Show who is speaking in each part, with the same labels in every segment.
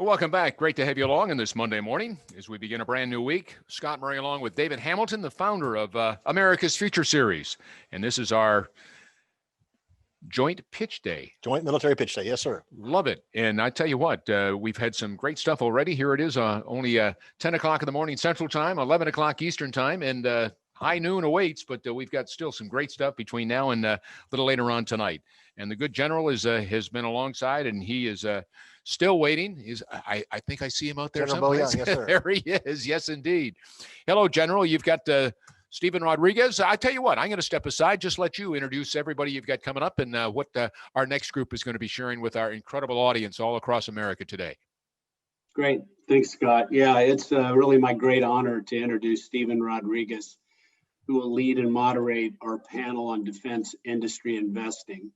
Speaker 1: Well, welcome back. Great to have you along on this Monday morning as we begin a brand new week. Scott Murray along with David Hamilton, the founder of America's Future Series. And this is our joint pitch day.
Speaker 2: Joint military pitch day. Yes, sir.
Speaker 1: Love it. And I tell you what, we've had some great stuff already. Here it is, only 10 o'clock in the morning Central Time, 11 o'clock Eastern Time, and high noon awaits, but we've got still some great stuff between now and a little later on tonight. And the good general has been alongside, and he is still waiting. I think I see him out there someplace.
Speaker 2: Yes, sir.
Speaker 1: There he is. Yes, indeed. Hello, General. You've got Stephen Rodriguez. I tell you what, I'm going to step aside, just let you introduce everybody you've got coming up and what our next group is going to be sharing with our incredible audience all across America today.
Speaker 3: Great. Thanks, Scott. Yeah, it's really my great honor to introduce Stephen Rodriguez, who will lead and moderate our panel on defense industry investing.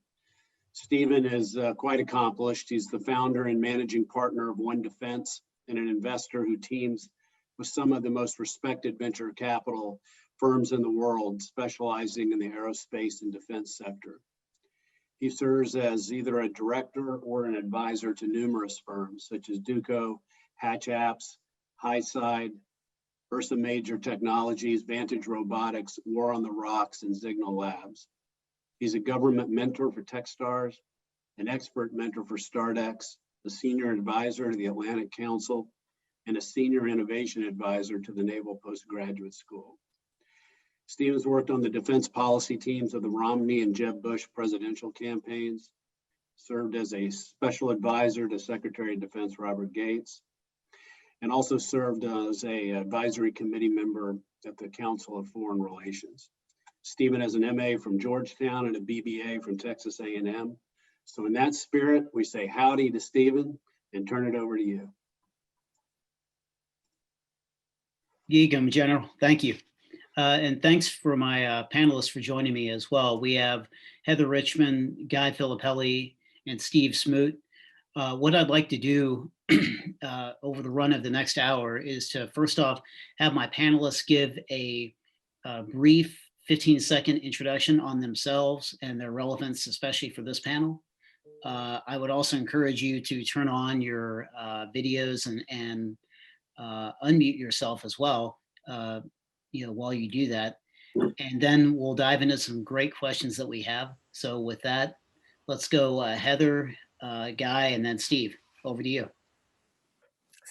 Speaker 3: Stephen is quite accomplished. He's the founder and managing partner of One Defense and an investor who teams with some of the most respected venture capital firms in the world, specializing in the aerospace and defense sector. He serves as either a director or an advisor to numerous firms such as Duco, Hatch Apps, Highside, Ursa Major Technologies, Vantage Robotics, War on the Rocks, and Signal Labs. He's a government mentor for Techstars, an expert mentor for Stardex, a senior advisor to the Atlantic Council, and a senior innovation advisor to the Naval Postgraduate School. Stephen's worked on the defense policy teams of the Romney and Jeb Bush presidential campaigns, served as a special advisor to Secretary of Defense Robert Gates, and also served as an advisory committee member at the Council of Foreign Relations. Stephen has an MA from Georgetown and a BBA from Texas A&M. So in that spirit, we say howdy to Stephen and turn it over to you.
Speaker 4: Geegum, General. Thank you. And thanks for my panelists for joining me as well. We have Heather Richman, Guy Filippelli, and Steve Smoot. What I'd like to do over the run of the next hour is to first off have my panelists give a brief 15-second introduction on themselves and their relevance, especially for this panel. I would also encourage you to turn on your videos and unmute yourself as well, while you do that. And then we'll dive into some great questions that we have. So with that, let's go Heather, Guy, and then Steve. Over to you.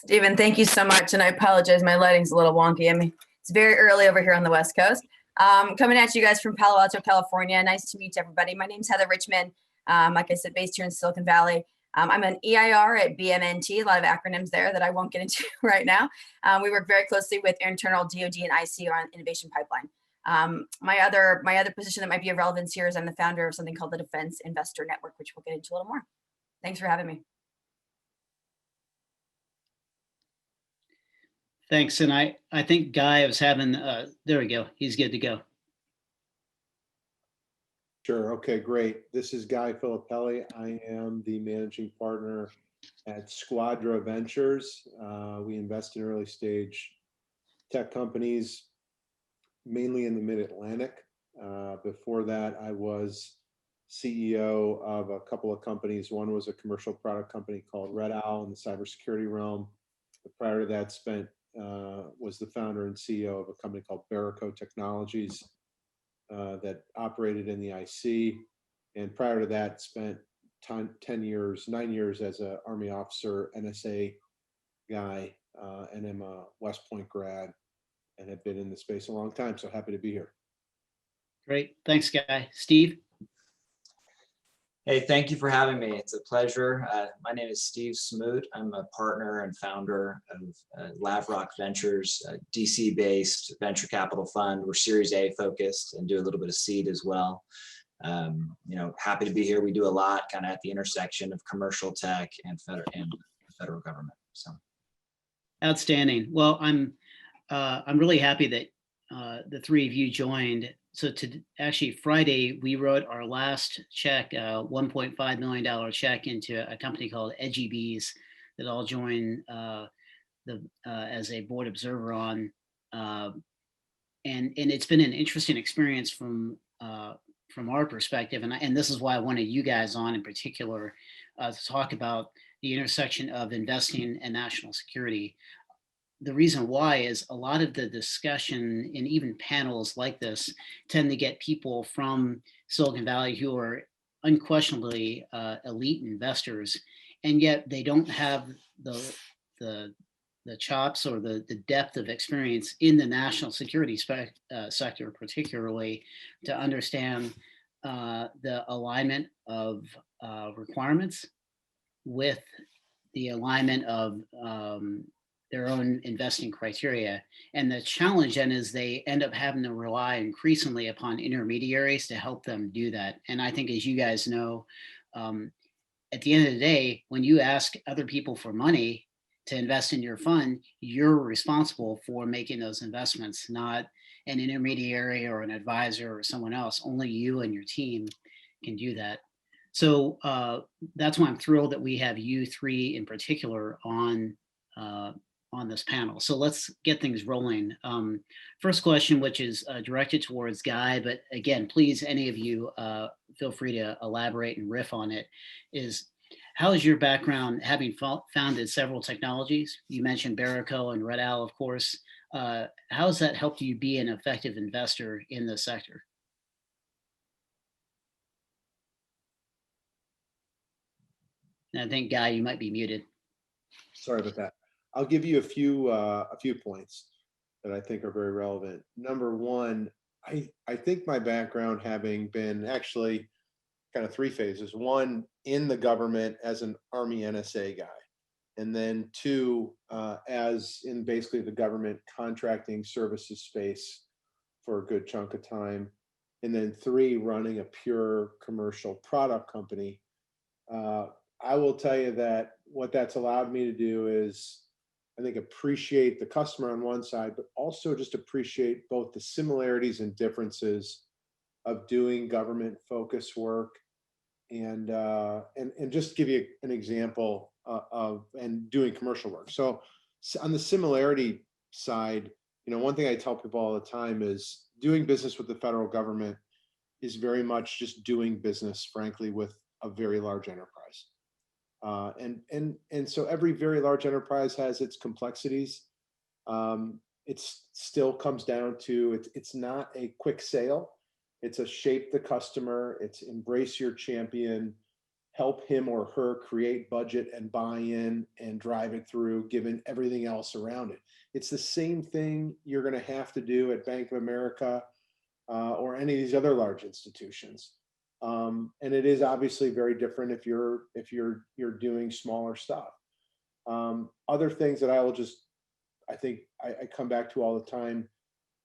Speaker 5: Stephen, thank you so much. And I apologize, my lighting's a little wonky. I mean, it's very early over here on the West Coast. Coming at you guys from Palo Alto, California. Nice to meet everybody. My name's Heather Richman. Like I said, based here in Silicon Valley. I'm an EIR at BMNT, a lot of acronyms there that I won't get into right now. We work very closely with internal DoD and IC on innovation pipeline. My other position that might be of relevance here is I'm the founder of something called the Defense Investor Network, which we'll get into a little more. Thanks for having me.
Speaker 4: Thanks. And I think Guy was having, there we go. He's good to go.
Speaker 6: Sure. Okay, great. This is Guy Filippelli. I am the managing partner at Squadra Ventures. We invest in early stage tech companies, mainly in the mid-Atlantic. Before that, I was CEO of a couple of companies. One was a commercial product company called Red Owl in the cybersecurity realm. But prior to that, was the founder and CEO of a company called Barrico Technologies that operated in the IC. And prior to that, spent 9 years as an Army officer, NSA guy, and I'm a West Point grad and have been in the space a long time. So happy to be here.
Speaker 4: Great. Thanks, Guy. Steve?
Speaker 7: Hey, thank you for having me. It's a pleasure. My name is Steve Smoot. I'm a partner and founder of Lavrock Ventures, a DC-based venture capital fund. We're Series A focused and do a little bit of seed as well. Happy to be here. We do a lot kind of at the intersection of commercial tech and federal government. So,
Speaker 4: outstanding. Well, I'm really happy that the three of you joined. So actually Friday, we wrote our last check, $1.5 million check into a company called EdgyBees that I'll join as a board observer on. And it's been an interesting experience from our perspective. And this is why I wanted you guys on in particular to talk about, the intersection of investing and national security. The reason why is a lot of the discussion in even panels like this tend to get people from Silicon Valley who are unquestionably elite investors, and yet they don't have the the chops or the depth of experience in the national security sector, particularly to understand the alignment of requirements with the alignment of their own investing criteria. And the challenge then is they end up having to rely increasingly upon intermediaries to help them do that. And I think, as you guys know, at the end of the day, when you ask other people for money to invest in your fund, you're responsible for making those investments, not an intermediary or an advisor or someone else. Only you and your team can do that. So that's why I'm thrilled that we have you three in particular on this panel. So let's get things rolling. First question, which is directed towards Guy, but again, please, any of you, feel free to elaborate and riff on it, is how is your background, having founded several technologies? You mentioned Barrico and Red Owl, of course. How has that helped you be an effective investor in the sector? And I think, Guy, you might be muted.
Speaker 6: Sorry about that. I'll give you a few points that I think are very relevant. Number one, I think my background, having been actually kind of three phases: one, in the government as an Army NSA guy, and then two, as in basically the government contracting services space for a good chunk of time, and then three, running a pure commercial product company. I will tell you that what that's allowed me to do is, I think, appreciate the customer on one side, but also just appreciate both the similarities and differences of doing government focused work, and just give you an example of and doing commercial work. So on the similarity side, one thing I tell people all the time is doing business with the federal government is very much just doing business, frankly, with a very large enterprise. And so every very large enterprise has its complexities. It still comes down to it's not a quick sale. It's a shape the customer. It's embrace your champion, help him or her create budget and buy in and drive it through, given everything else around it. It's the same thing you're going to have to do at Bank of America or any of these other large institutions. And it is obviously very different if you're doing smaller stuff. Other things that I think I come back to all the time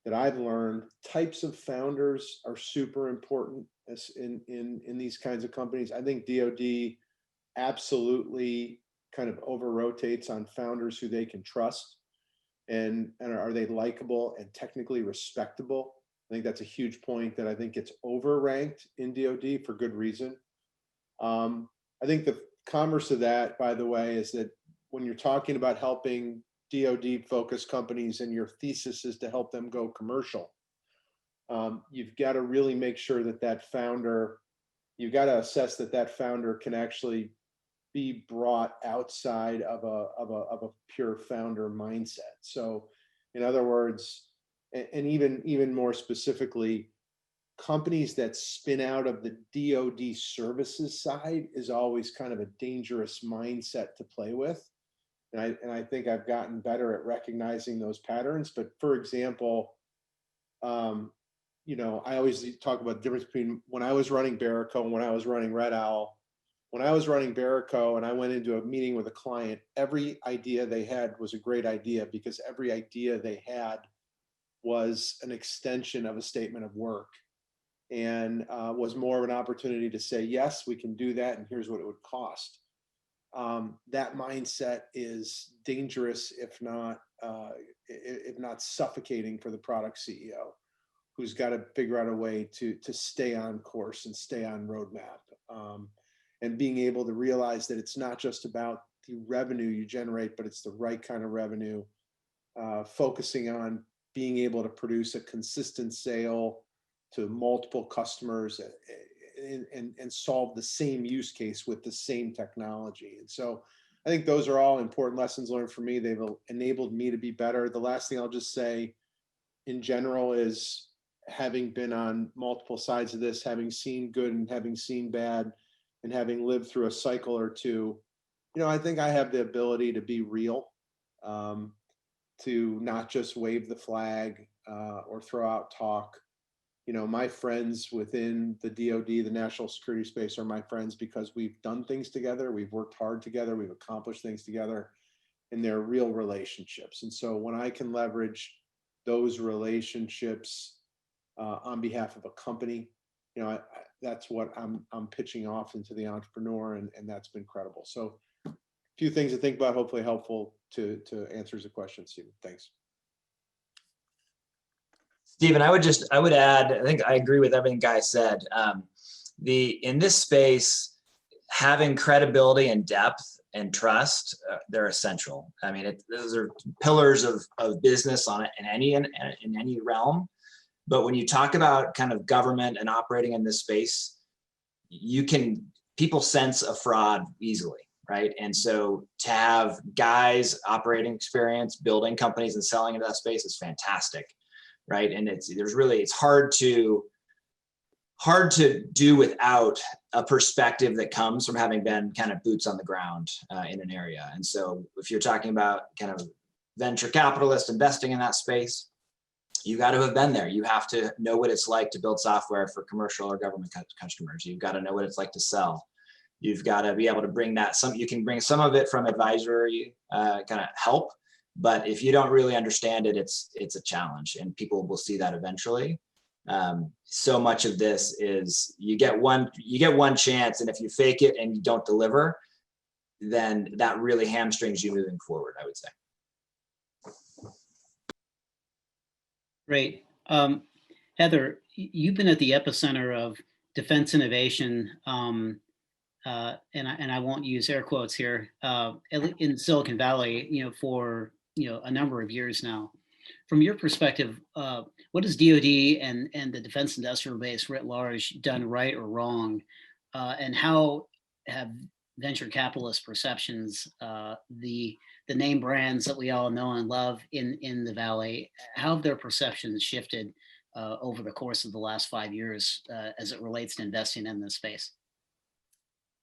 Speaker 6: that I've learned: types of founders are super important as in these kinds of companies. I think DoD absolutely kind of over rotates on founders who they can trust, and are they likable and technically respectable. I think that's a huge point that I think gets overranked in DoD for good reason. I think the converse of that, by the way, is that when you're talking about helping DoD focused companies and your thesis is to help them go commercial, you've got to really make sure that founder, you've got to assess that founder can actually be brought outside of a pure founder mindset. So in other words, and even more specifically, companies that spin out of the DoD services side is always kind of a dangerous mindset to play with. And I think I've gotten better at recognizing those patterns. But for example, I always talk about the difference between when I was running Barrico and when I was running Red Owl. When I was running Barrico and I went into a meeting with a client, every idea they had was a great idea, because every idea they had was an extension of a statement of work, and was more of an opportunity to say, yes, we can do that, and here's what it would cost. That mindset is dangerous, if not suffocating, for the product CEO, who's got to figure out a way to stay on course and stay on roadmap, and being able to realize that it's not just about the revenue you generate, but it's the right kind of revenue, focusing on being able to produce a consistent sale to multiple customers and solve the same use case with the same technology. And so I think those are all important lessons learned for me. They've enabled me to be better. The last thing I'll just say in general is, having been on multiple sides of this, having seen good and having seen bad, and having lived through a cycle or two, I think I have the ability to be real, to not just wave the flag or throw out talk. My friends within the DoD, the national security space, are my friends because we've done things together, we've worked hard together, we've accomplished things together, and they're real relationships. And so when I can leverage those relationships on behalf of a company, that's what I'm pitching off into the entrepreneur, and that's been credible. So a few things to think about, hopefully helpful to answer the question, Stephen. Thanks.
Speaker 7: Stephen, I would add, I think I agree with everything Guy said. In this space, having credibility and depth and trust, they're essential. I mean, those are pillars of business in any realm. But when you talk about kind of government and operating in this space, people sense a fraud easily, right? And so to have Guy's operating experience, building companies and selling into that space is fantastic, right? And it's hard to do without a perspective that comes from having been kind of boots on the ground in an area. And so if you're talking about kind of venture capitalists investing in that space, you got to have been there. You have to know what it's like to build software for commercial or government customers. You've got to know what it's like to sell. You've got to be able to bring that. You can bring some of it from advisory kind of help, but if you don't really understand it, it's a challenge, and people will see that eventually. So much of this is you get one chance, and if you fake it and you don't deliver, then that really hamstrings you moving forward, I would say.
Speaker 4: Great. Heather, you've been at the epicenter of defense innovation, and I won't use air quotes here, in Silicon Valley, for a number of years now. From your perspective, what has DoD and the defense industrial base writ large done right or wrong, and how have venture capitalist perceptions, the name brands that we all know and love in the Valley, how have their perceptions shifted over the course of the last 5 years as it relates to investing in this space?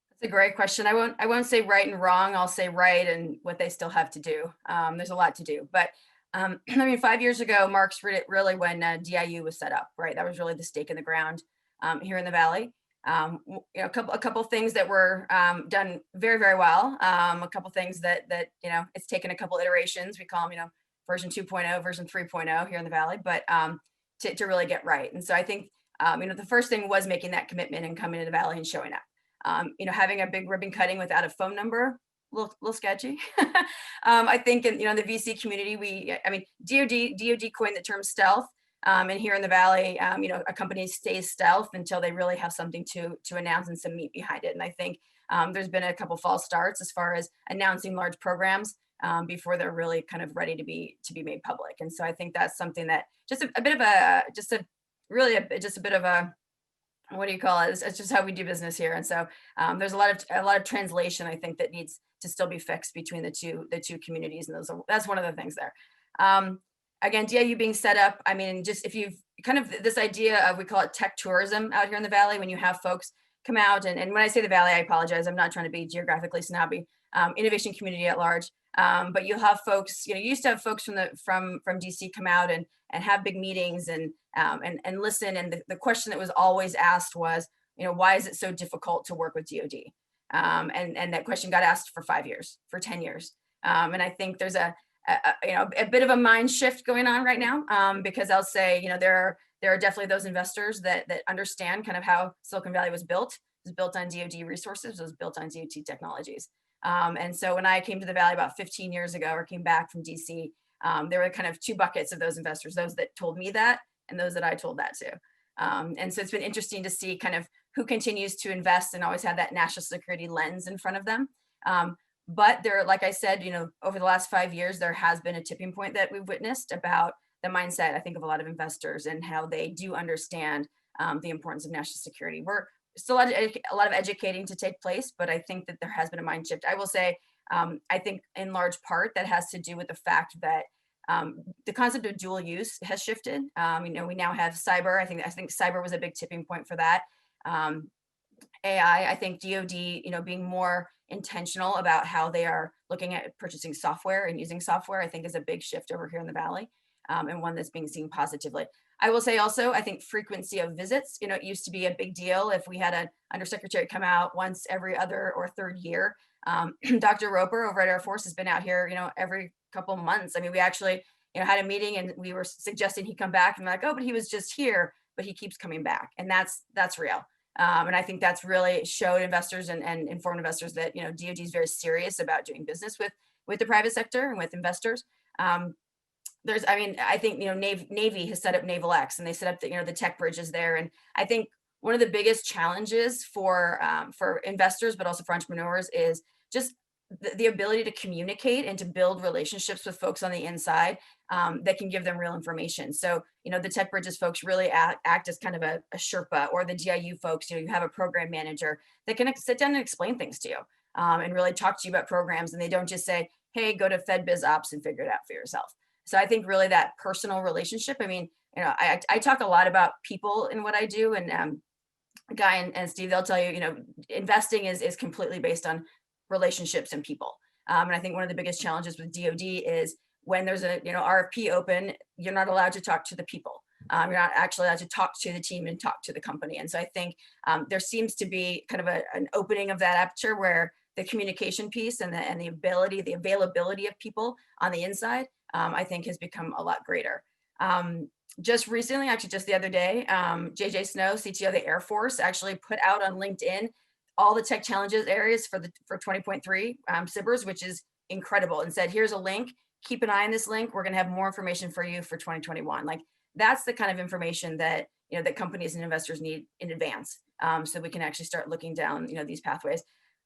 Speaker 5: That's a great question. I won't say right and wrong. I'll say right and what they still have to do. There's a lot to do, but I mean, 5 years ago marks really when DIU was set up, right? That was really the stake in the ground here in the Valley. A couple things that were done very, very well. A couple things that it's taken a couple iterations. We call them, version 2.0, version 3.0 here in the Valley, but to really get right. And so I think, the first thing was making that commitment and coming to the Valley and showing up. Having a big ribbon cutting without a phone number, a little sketchy. I think in the VC community, DoD coined the term stealth. And here in the Valley, a company stays stealth until they really have something to announce and some meat behind it. And I think there's been a couple false starts as far as announcing large programs before they're really kind of ready to be made public. And so I think that's something that just a bit of a what do you call it? It's just how we do business here. And so there's a lot of translation, I think, that needs to still be fixed between the two communities. And that's one of the things there. Again, DIU being set up, I mean, just if you've kind of this idea of, we call it tech tourism out here in the Valley, when you have folks come out, and when I say the Valley, I apologize, I'm not trying to be geographically snobby, innovation community at large, but you'll have folks, you used to have folks from DC come out and have big meetings and listen, and the question that was always asked was, why is it so difficult to work with DoD? And that question got asked for 5 years, for 10 years. And I think there's a bit of a mind shift going on right now, because I'll say, there are definitely those investors that understand kind of how Silicon Valley was built. It was built on DoD resources. It was built on DoD technologies. And so when I came to the Valley about 15 years ago, or came back from DC, there were kind of two buckets of those investors, those that told me that and those that I told that to. And so it's been interesting to see kind of who continues to invest and always have that national security lens in front of them. But there, like I said, over the last 5 years, there has been a tipping point that we've witnessed about the mindset, I think, of a lot of investors and how they do understand the importance of national security. We're still a lot of educating to take place, but I think that there has been a mind shift. I will say, I think in large part that has to do with the fact that the concept of dual use has shifted. We now have cyber. I think cyber was a big tipping point for that. AI, I think DoD, being more intentional about how they are looking at purchasing software and using software, I think is a big shift over here in the Valley, and one that's being seen positively. I will say also, I think frequency of visits, it used to be a big deal if we had an undersecretary come out once every other or third year. Dr. Roper over at Air Force has been out here, every couple months. I mean, we actually, had a meeting and we were suggesting he come back, and like, oh, but he was just here, but he keeps coming back. And that's real. And I think that's really showed investors and informed investors that, DoD is very serious about doing business with the private sector and with investors. I think, Navy has set up Naval X, and they set up the tech bridges there. And I think one of the biggest challenges for investors, but also for entrepreneurs, is just the ability to communicate and to build relationships with folks on the inside that can give them real information. So, the tech bridges folks really act as kind of a Sherpa, or the DIU folks, you have a program manager that can sit down and explain things to you and really talk to you about programs. And they don't just say, hey, go to FedBizOps and figure it out for yourself. So I think really that personal relationship, I mean, I talk a lot about people in what I do, and Guy and Steve, they'll tell you, investing is completely based on relationships and people. And I think one of the biggest challenges with DoD is when there's a RFP open, you're not allowed to talk to the people. You're not actually allowed to talk to the team and talk to the company. And so I think there seems to be kind of an opening of that aperture where the communication piece and the availability of people on the inside, I think has become a lot greater. Just recently, actually just the other day, JJ Snow, CTO of the Air Force, actually put out on LinkedIn all the tech challenges areas for 20.3 SBIRs, which is incredible, and said, here's a link, keep an eye on this link. We're going to have more information for you for 2021. Like, that's the kind of information that, that companies and investors need in advance. So we can actually start looking down, these pathways.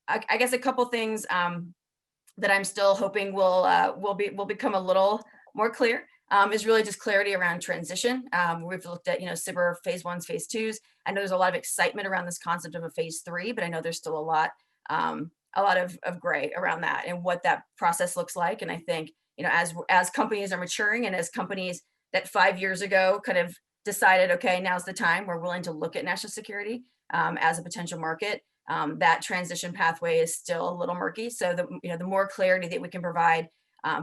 Speaker 5: I guess a couple things that I'm still hoping will become a little more clear is really just clarity around transition. We've looked at, SBIR phase 1s, phase 2s. I know there's a lot of excitement around this concept of a phase 3, but I know there's still a lot of gray around that and what that process looks like. And I think, as companies are maturing, and as companies that 5 years ago kind of decided, okay, now's the time, we're willing to look at national security as a potential market, that transition pathway is still a little murky. So the more clarity that we can provide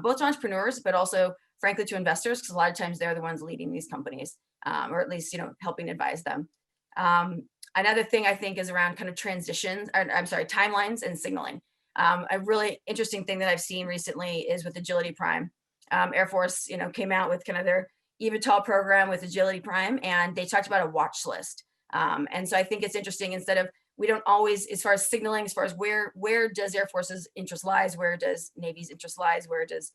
Speaker 5: both to entrepreneurs, but also frankly to investors, because a lot of times they're the ones leading these companies, or at least, helping advise them. Another thing I think is around kind of timelines and signaling. A really interesting thing that I've seen recently is with Agility Prime. Air Force, came out with kind of their eVTOL program with Agility Prime, and they talked about a watch list. And so I think it's interesting, instead of, we don't always, as far as signaling, as far as where does Air Force's interest lies, where does Navy's interest lies, where does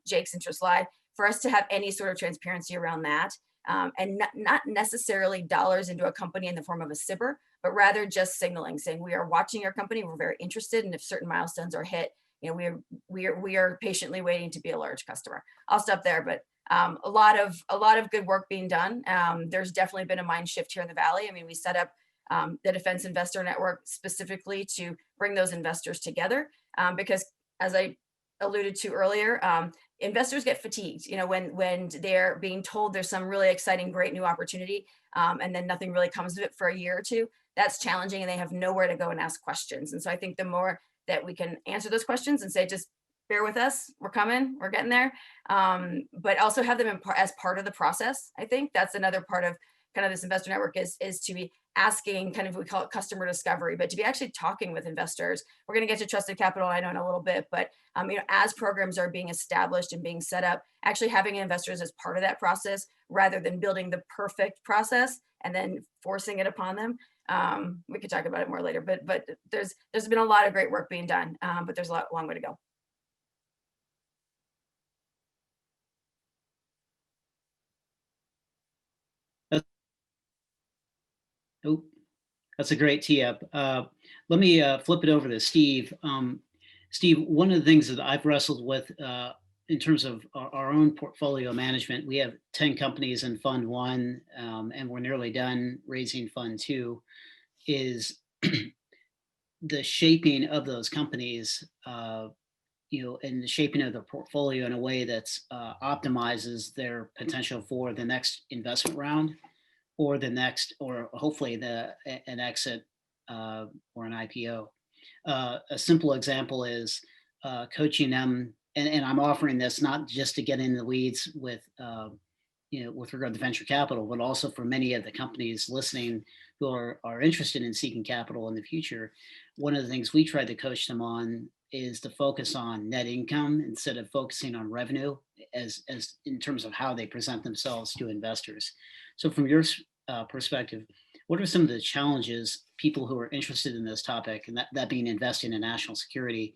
Speaker 5: Jake's interest lie, for us to have any sort of transparency around that, and not necessarily dollars into a company in the form of a SBIR, but rather just signaling, saying we are watching your company, we're very interested, and if certain milestones are hit, we are patiently waiting to be a large customer. I'll stop there, but a lot of good work being done. There's definitely been a mind shift here in the Valley. I mean, we set up the Defense Investor Network specifically to bring those investors together, because, as I alluded to earlier, investors get fatigued, when they're being told there's some really exciting, great new opportunity, and then nothing really comes of it for a year or two. That's challenging, and they have nowhere to go and ask questions. And so I think the more that we can answer those questions and say, just bear with us, we're coming, we're getting there, but also have them as part of the process. I think that's another part of kind of this investor network is to be asking, kind of, we call it customer discovery, but to be actually talking with investors. We're going to get to trusted capital, I know, in a little bit, but as programs are being established and being set up, actually having investors as part of that process, rather than building the perfect process and then forcing it upon them. We could talk about it more later, but there's been a lot of great work being done, but there's a long way to go.
Speaker 4: Oh, that's a great tee up. Let me flip it over to Steve. Steve, one of the things that I've wrestled with in terms of our own portfolio management, we have 10 companies in Fund 1, and we're nearly done raising Fund 2, is the shaping of those companies in the shaping of their portfolio in a way that's optimizes their potential for the next investment round or the next, or hopefully an exit or an IPO. A simple example is coaching them, and I'm offering this not just to get in the weeds with, with regard to venture capital, but also for many of the companies listening who are interested in seeking capital in the future. One of the things we try to coach them on is to focus on net income instead of focusing on revenue as in terms of how they present themselves to investors. So from your perspective, what are some of the challenges people who are interested in this topic, and that being investing in national security,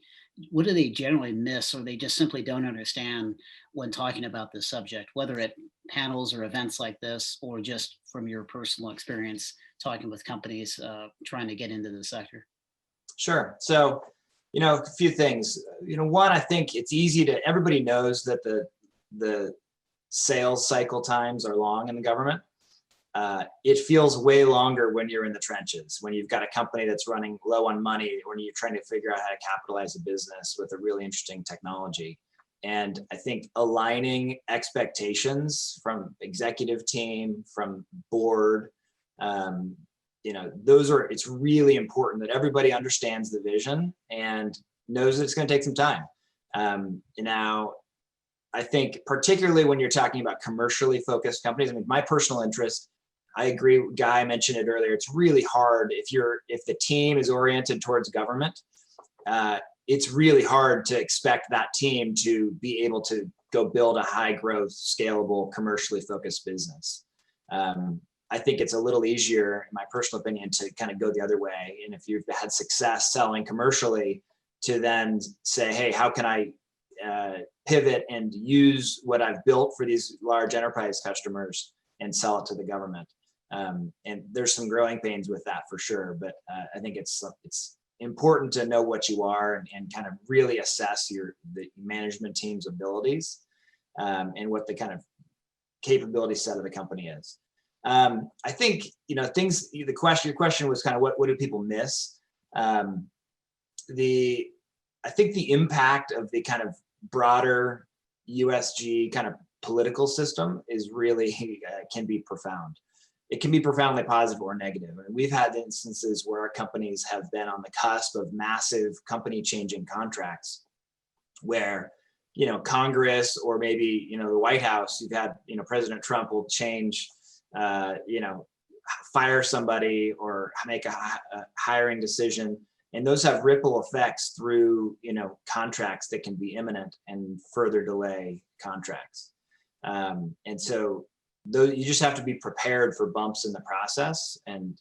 Speaker 4: what do they generally miss, or they just simply don't understand when talking about this subject, whether at panels or events like this, or just from your personal experience talking with companies trying to get into the sector?
Speaker 7: Sure. So, a few things. One, I think it's easy to, everybody knows that the sales cycle times are long in the government. It feels way longer when you're in the trenches, when you've got a company that's running low on money, when you're trying to figure out how to capitalize a business with a really interesting technology. And I think aligning expectations from executive team, from board, it's really important that everybody understands the vision and knows that it's going to take some time. Now, I think particularly when you're talking about commercially focused companies, I mean, my personal interest, I agree, Guy mentioned it earlier, it's really hard if the team is oriented towards government, it's really hard to expect that team to be able to go build a high growth, scalable, commercially focused business. I think it's a little easier, in my personal opinion, to kind of go the other way. And if you've had success selling commercially, to then say, hey, how can I pivot and use what I've built for these large enterprise customers and sell it to the government? And there's some growing pains with that for sure, but I think it's important to know what you are and kind of really assess the management team's abilities and what the kind of capability set of the company is. I think, your question was kind of what do people miss? I think the impact of the kind of broader USG kind of political system is really, can be profound. It can be profoundly positive or negative. I mean, we've had instances where our companies have been on the cusp of massive company changing contracts where, Congress or maybe, the White House, you've had, President Trump will change, fire somebody or make a hiring decision. And those have ripple effects through, contracts that can be imminent and further delay contracts. And so you just have to be prepared for bumps in the process. And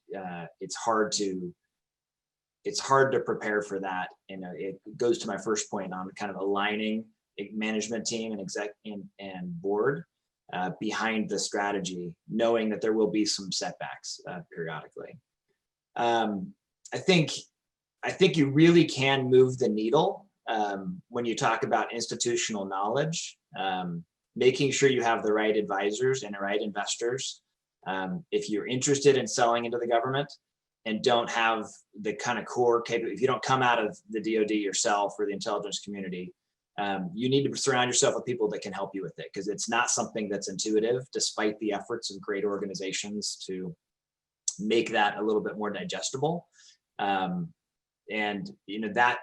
Speaker 7: it's hard to prepare for that. And it goes to my first point on kind of aligning a management team and exec and board behind the strategy, knowing that there will be some setbacks periodically. I think you really can move the needle when you talk about institutional knowledge, making sure you have the right advisors and the right investors. If you're interested in selling into the government and don't have the kind of core capability, if you don't come out of the DoD yourself or the intelligence community, you need to surround yourself with people that can help you with it, because it's not something that's intuitive, despite the efforts of great organizations to make that a little bit more digestible. And that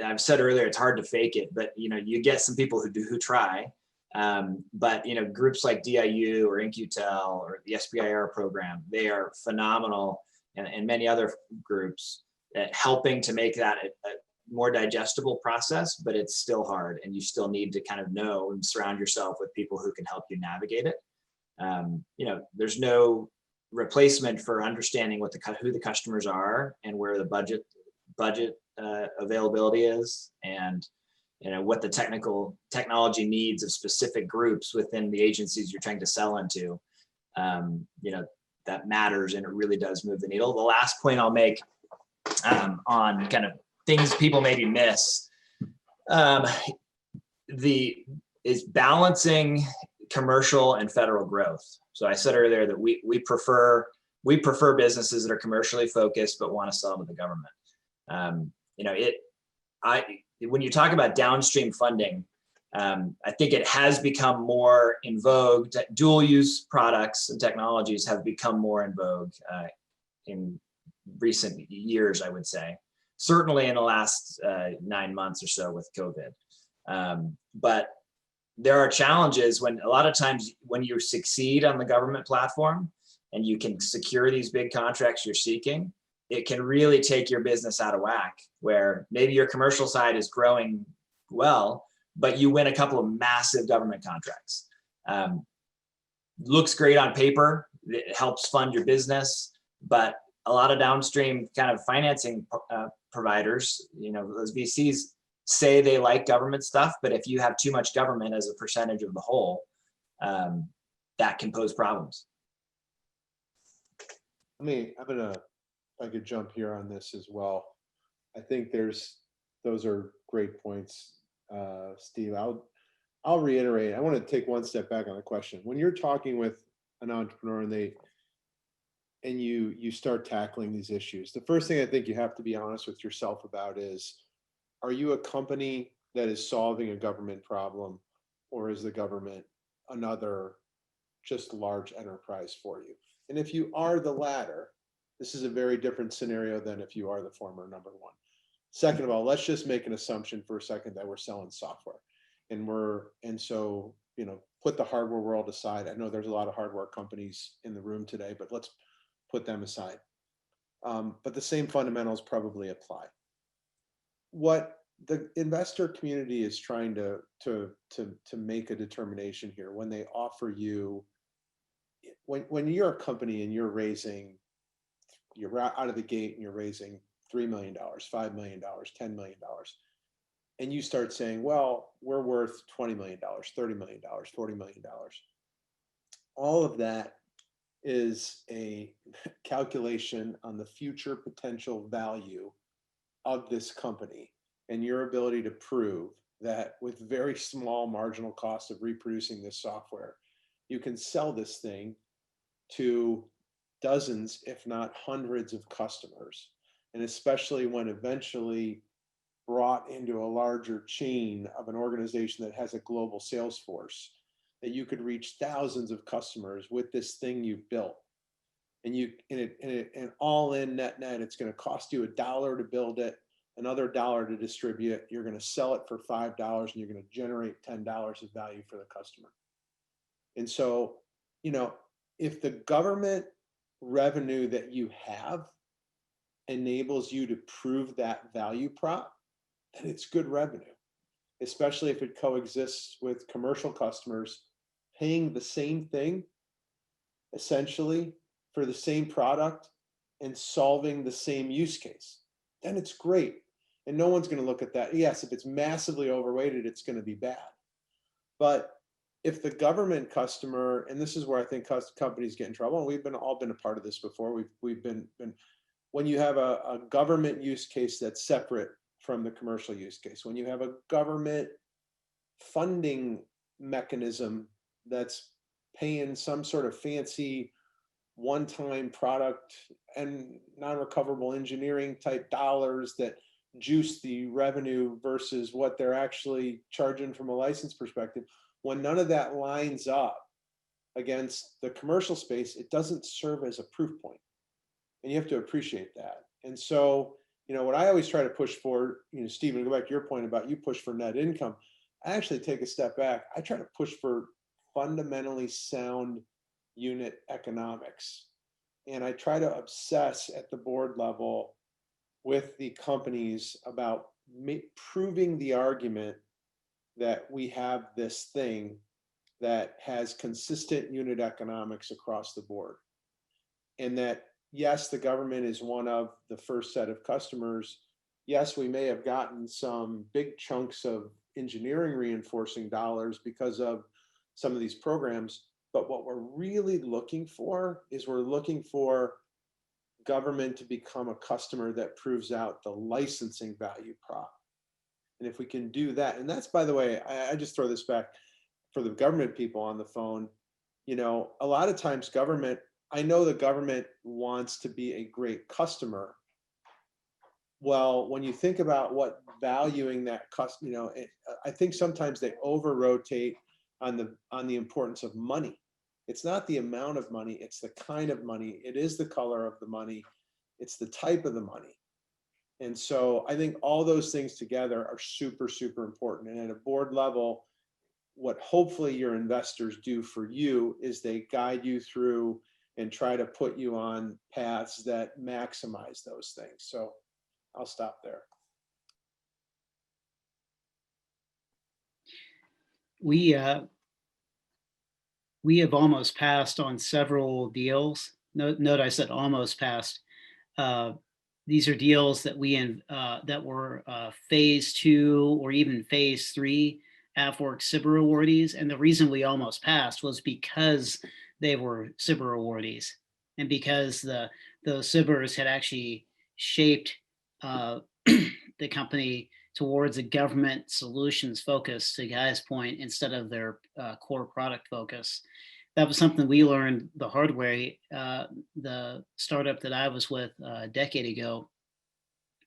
Speaker 7: I've said earlier, it's hard to fake it, but you get some people who try. But groups like DIU or InQtel or the SBIR program, they are phenomenal, and many other groups at helping to make that a more digestible process, but it's still hard, and you still need to kind of know and surround yourself with people who can help you navigate it. There's no replacement for understanding who the customers are and where the budget availability is, and what the technology needs of specific groups within the agencies you're trying to sell into. That matters, and it really does move the needle. The last point I'll make on kind of things people maybe miss is balancing commercial and federal growth. So I said earlier that we prefer businesses that are commercially focused but want to sell to the government. when you talk about downstream funding, I think it has become more in vogue. Dual use products and technologies have become more in vogue in recent years, I would say. Certainly in the last 9 months or so with COVID. But there are challenges when a lot of times when you succeed on the government platform and you can secure these big contracts you're seeking, it can really take your business out of whack, where maybe your commercial side is growing well, but you win a couple of massive government contracts. Looks great on paper, it helps fund your business, but a lot of downstream kind of financing providers, those VCs say they like government stuff, but if you have too much government as a percentage of the whole, that can pose problems.
Speaker 6: I could jump here on this as well. I think those are great points, Steve. I'll reiterate. I want to take one step back on the question. When you're talking with an entrepreneur and you start tackling these issues, the first thing I think you have to be honest with yourself about is, are you a company that is solving a government problem, or is the government another just large enterprise for you? And if you are the latter, this is a very different scenario than if you are the former, number one. Second of all, let's just make an assumption for a second that we're selling software, and so put the hardware world aside. I know there's a lot of hardware companies in the room today, but let's put them aside. But the same fundamentals probably apply. What the investor community is trying to make a determination here when they offer you, when you're a company and you're out of the gate and you're raising $3 million, $5 million, $10 million, and you start saying, well, we're worth $20 million, $30 million, $40 million. All of that is a calculation on the future potential value of this company and your ability to prove that with very small marginal cost of reproducing this software, you can sell this thing to dozens, if not hundreds of customers. And especially when eventually brought into a larger chain of an organization that has a global sales force, that you could reach thousands of customers with this thing you've built. And all in net, it's going to cost you $1 to build it, another $1 to distribute it. You're going to sell it for $5 and you're going to generate $10 of value for the customer. And so, if the government revenue that you have enables you to prove that value prop, then it's good revenue, especially if it coexists with commercial customers paying the same thing, essentially, for the same product and solving the same use case. Then it's great. And no one's going to look at that. Yes, if it's massively overweighted, it's going to be bad. But if the government customer, and this is where I think companies get in trouble, and we've all been a part of this before. We've been when you have a government use case that's separate from the commercial use case, when you have a government funding mechanism that's paying some sort of fancy one-time product and non-recoverable engineering type dollars that juice the revenue versus what they're actually charging from a license perspective, when none of that lines up against the commercial space, it doesn't serve as a proof point. And you have to appreciate that. And so, what I always try to push for, Stephen, go back to your point about you push for net income. I actually take a step back. I try to push for fundamentally sound unit economics. And I try to obsess at the board level with the companies about proving the argument that we have this thing that has consistent unit economics across the board. And that, yes, the government is one of the first set of customers. Yes, we may have gotten some big chunks of engineering reinforcing dollars because of some of these programs. But what we're really looking for is we're looking for government to become a customer that proves out the licensing value prop. And if we can do that, and that's, by the way, I just throw this back for the government people on the phone. A lot of times I know the government wants to be a great customer, Well, when you think about what valuing that cost, I think sometimes they over rotate on the importance of money. It's not the amount of money, it's the kind of money. It is the color of the money. It's the type of the money. And so I think all those things together are super, super important. And at a board level, what hopefully your investors do for you is they guide you through and try to put you on paths that maximize those things. So I'll stop there.
Speaker 4: We have almost passed on several deals. Note I said almost passed. These are deals that that were phase 2 or even phase 3 AFWERX SBIR awardees. And the reason we almost passed was because they were SBIR awardees, and because those SBIRs had actually shaped the company towards a government solutions focus, to Guy's point, instead of their core product focus. That was something we learned the hard way. The startup that I was with a decade ago,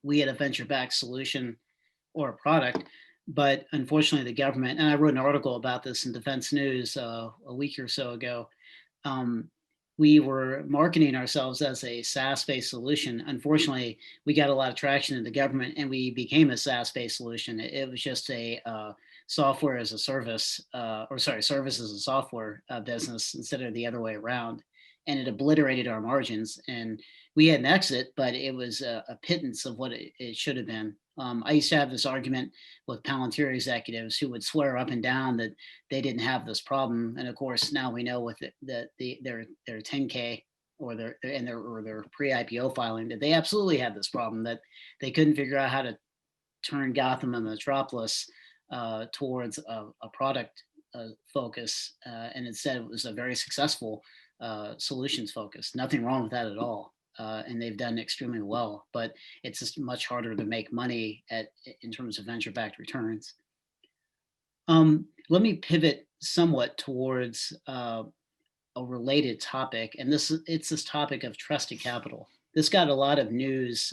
Speaker 4: we had a venture-backed solution or a product, but unfortunately the government, and I wrote an article about this in Defense News a week or so ago, we were marketing ourselves as a SaaS-based solution. Unfortunately, we got a lot of traction in the government and we became a SaaS-based solution. It was just a software as a service, service as a software business instead of the other way around. And it obliterated our margins. And we had an exit, but it was a pittance of what it should have been. I used to have this argument with Palantir executives who would swear up and down that they didn't have this problem. And of course, now we know with their 10K or their pre-IPO filing that they absolutely had this problem, that they couldn't figure out how to turn Gotham and Metropolis towards a product focus. And instead it was a very successful solutions focus. Nothing wrong with that at all. And they've done extremely well, but it's just much harder to make money in terms of venture-backed returns. Let me pivot somewhat towards a related topic, and it's this topic of trusted capital. This got a lot of news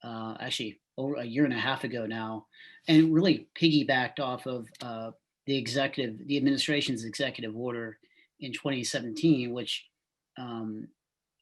Speaker 4: actually over a year and a half ago now, and really piggybacked off of the administration's executive order in 2017, which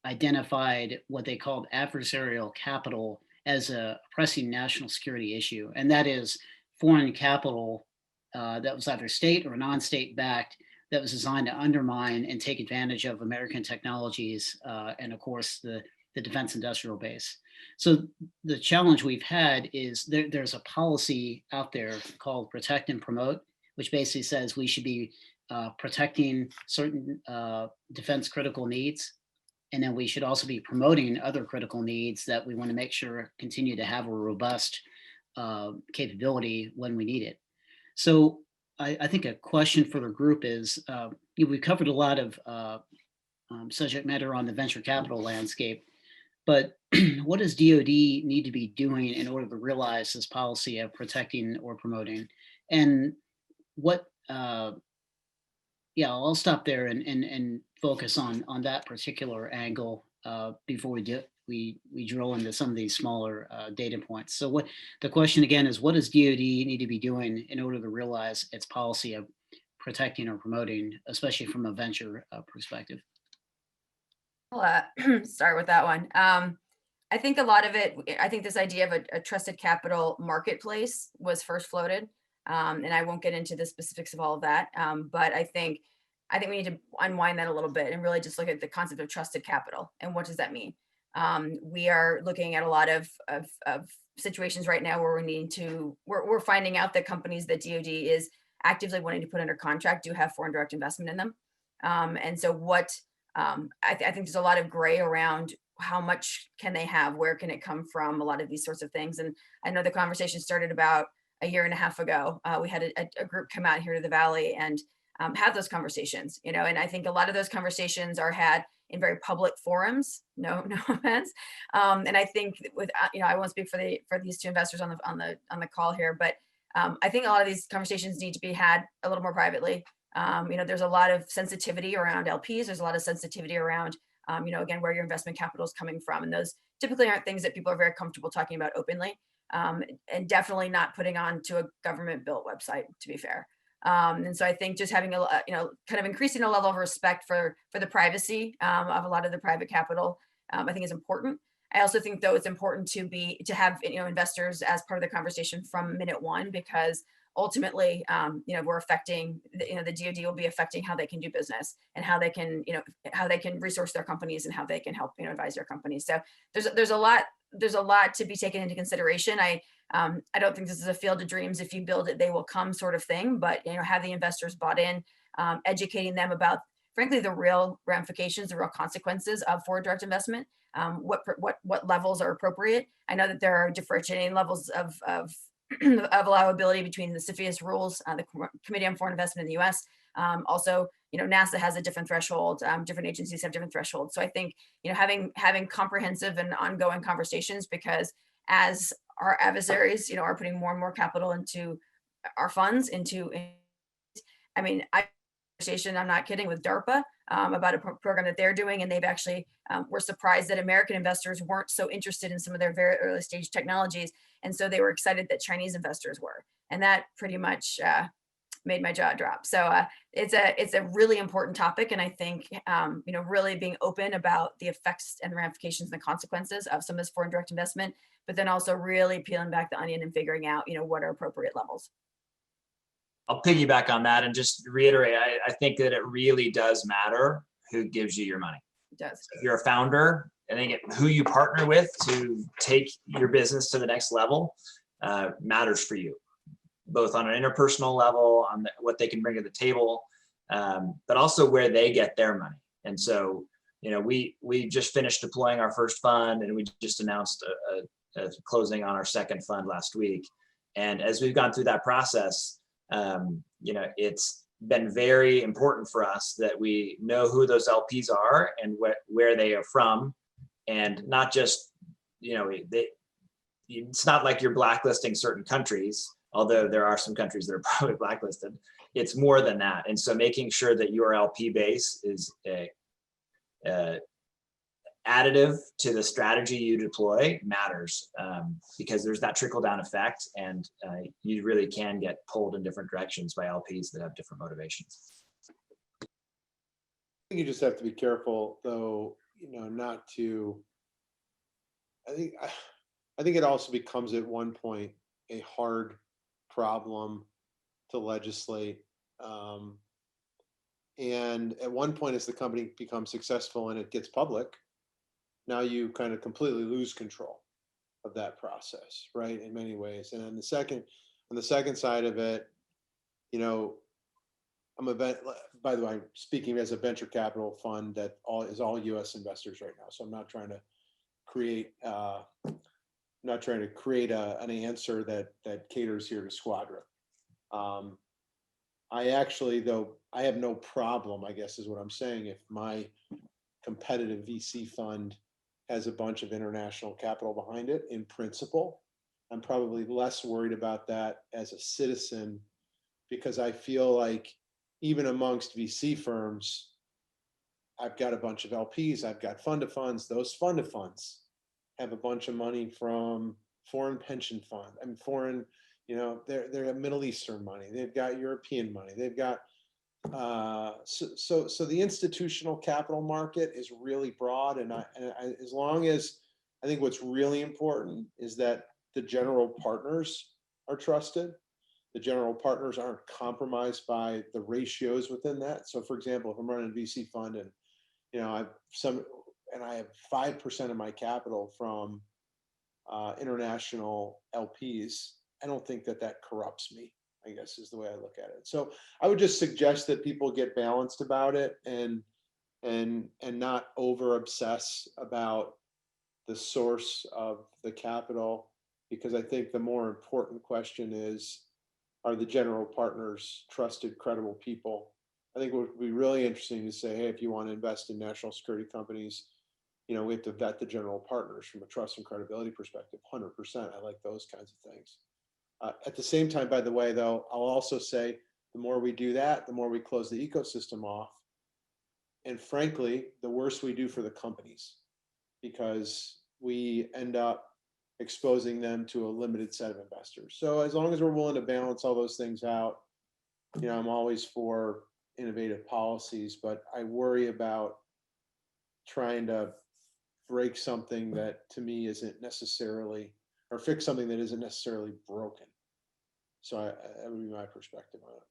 Speaker 4: identified what they called adversarial capital as a pressing national security issue. And that is foreign capital that was either state or non-state backed, that was designed to undermine and take advantage of American technologies and of course the defense industrial base. So the challenge we've had is there's a policy out there called Protect and Promote, which basically says we should be protecting certain defense critical needs. And then we should also be promoting other critical needs that we want to make sure continue to have a robust capability when we need it. So I think a question for the group is, we covered a lot of subject matter on the venture capital landscape, but what does DoD need to be doing in order to realize this policy of protecting or promoting? And what, I'll stop there and focus on that particular angle before we drill into some of these smaller data points. So the question again is, what does DoD need to be doing in order to realize its policy of protecting or promoting, especially from a venture perspective?
Speaker 5: I'll start with that one. I think a lot of it, I think this idea of a trusted capital marketplace was first floated. And I won't get into the specifics of all of that. But I think we need to unwind that a little bit and really just look at the concept of trusted capital and what does that mean? We are looking at a lot of situations right now where we're finding out that companies that DoD is actively wanting to put under contract do have foreign direct investment in them. And so I think there's a lot of gray around how much can they have, where can it come from, a lot of these sorts of things. And I know the conversation started about a year and a half ago. We had a group come out here to the Valley and have those conversations, and I think a lot of those conversations are had in very public forums, no offense. And I think with, I won't speak for these two investors on the call here, but I think a lot of these conversations need to be had a little more privately. There's a lot of sensitivity around LPs. There's a lot of sensitivity around again, where your investment capital is coming from. And those typically aren't things that people are very comfortable talking about openly, and definitely not putting on to a government built website, to be fair. And so I think just having kind of increasing a level of respect for the privacy of a lot of the private capital, I think is important. I also think, though, it's important to have investors as part of the conversation from minute one, because ultimately, we're affecting the DoD will be affecting how they can do business and how they can resource their companies and how they can help advise their companies. So there's a lot to be taken into consideration. I don't think this is a field of dreams. If you build it, they will come sort of thing. But have the investors bought in, educating them about, frankly, the real ramifications, the real consequences of foreign direct investment. What levels are appropriate. I know that there are differentiating levels of allowability between the CFIUS rules, the Committee on Foreign Investment in the U.S. Also, NASA has a different threshold. Different agencies have different thresholds. So I think having comprehensive and ongoing conversations, because as our adversaries are putting more and more capital into our funds, I'm not kidding, with DARPA about a program that they're doing, and they've actually were surprised that American investors weren't so interested in some of their very early stage technologies, and so they were excited that Chinese investors were, and that pretty much made my jaw drop. So it's a really important topic, and I think really being open about the effects and ramifications and the consequences of some of this foreign direct investment, but then also really peeling back the onion and figuring out what are appropriate levels.
Speaker 7: I'll piggyback on that and just reiterate, I think that it really does matter who gives you your money.
Speaker 5: It does.
Speaker 7: If you're a founder, I think who you partner with to take your business to the next level matters for you, both on an interpersonal level, on what they can bring to the table, but also where they get their money. And so, we just finished deploying our first fund, and we just announced a closing on our second fund last week. And as we've gone through that process, it's been very important for us that we know who those LPs are and where they are from, and not just, it's not like you're blacklisting certain countries, although there are some countries that are probably blacklisted. It's more than that. And so making sure that your LP base is additive to the strategy you deploy matters, because there's that trickle down effect, and you really can get pulled in different directions by LPs that have different motivations.
Speaker 6: I think you just have to be careful, though, not to. I think it also becomes at one point a hard problem to legislate. And at one point, as the company becomes successful and it gets public, now you kind of completely lose control of that process, right? In many ways. And on the second side of it, by the way, I'm speaking as a venture capital fund that is all U.S. investors right now. So I'm not trying to create an answer that caters here to Squadra. I have no problem, I guess is what I'm saying, if my competitive VC fund has a bunch of international capital behind it. In principle, I'm probably less worried about that as a citizen, because I feel like even amongst VC firms, I've got a bunch of LPs, I've got fund of funds. Those fund of funds have a bunch of money from foreign pension fund. I mean, foreign, they're Middle Eastern money. They've got European money. They've got so the institutional capital market is really broad, and as long as I think what's really important is that the general partners are trusted. The general partners aren't compromised by the ratios within that. So, for example, if I'm running a VC fund and I have 5% of my capital from international LPs, I don't think that corrupts me, I guess is the way I look at it. So I would just suggest that people get balanced about it and not over obsess about the source of the capital, because I think the more important question is, are the general partners trusted, credible people? I think it would be really interesting to say, hey, if you want to invest in national security companies, we have to vet the general partners from a trust and credibility perspective, 100%. I like those kinds of things. At the same time, by the way, though, I'll also say the more we do that, the more we close the ecosystem off, And frankly, the worse we do for the companies, because we end up exposing them to a limited set of investors. So as long as we're willing to balance all those things out, I'm always for innovative policies, but I worry about trying to break something that to me isn't necessarily, or fix something that isn't necessarily broken. So that would be my perspective on it.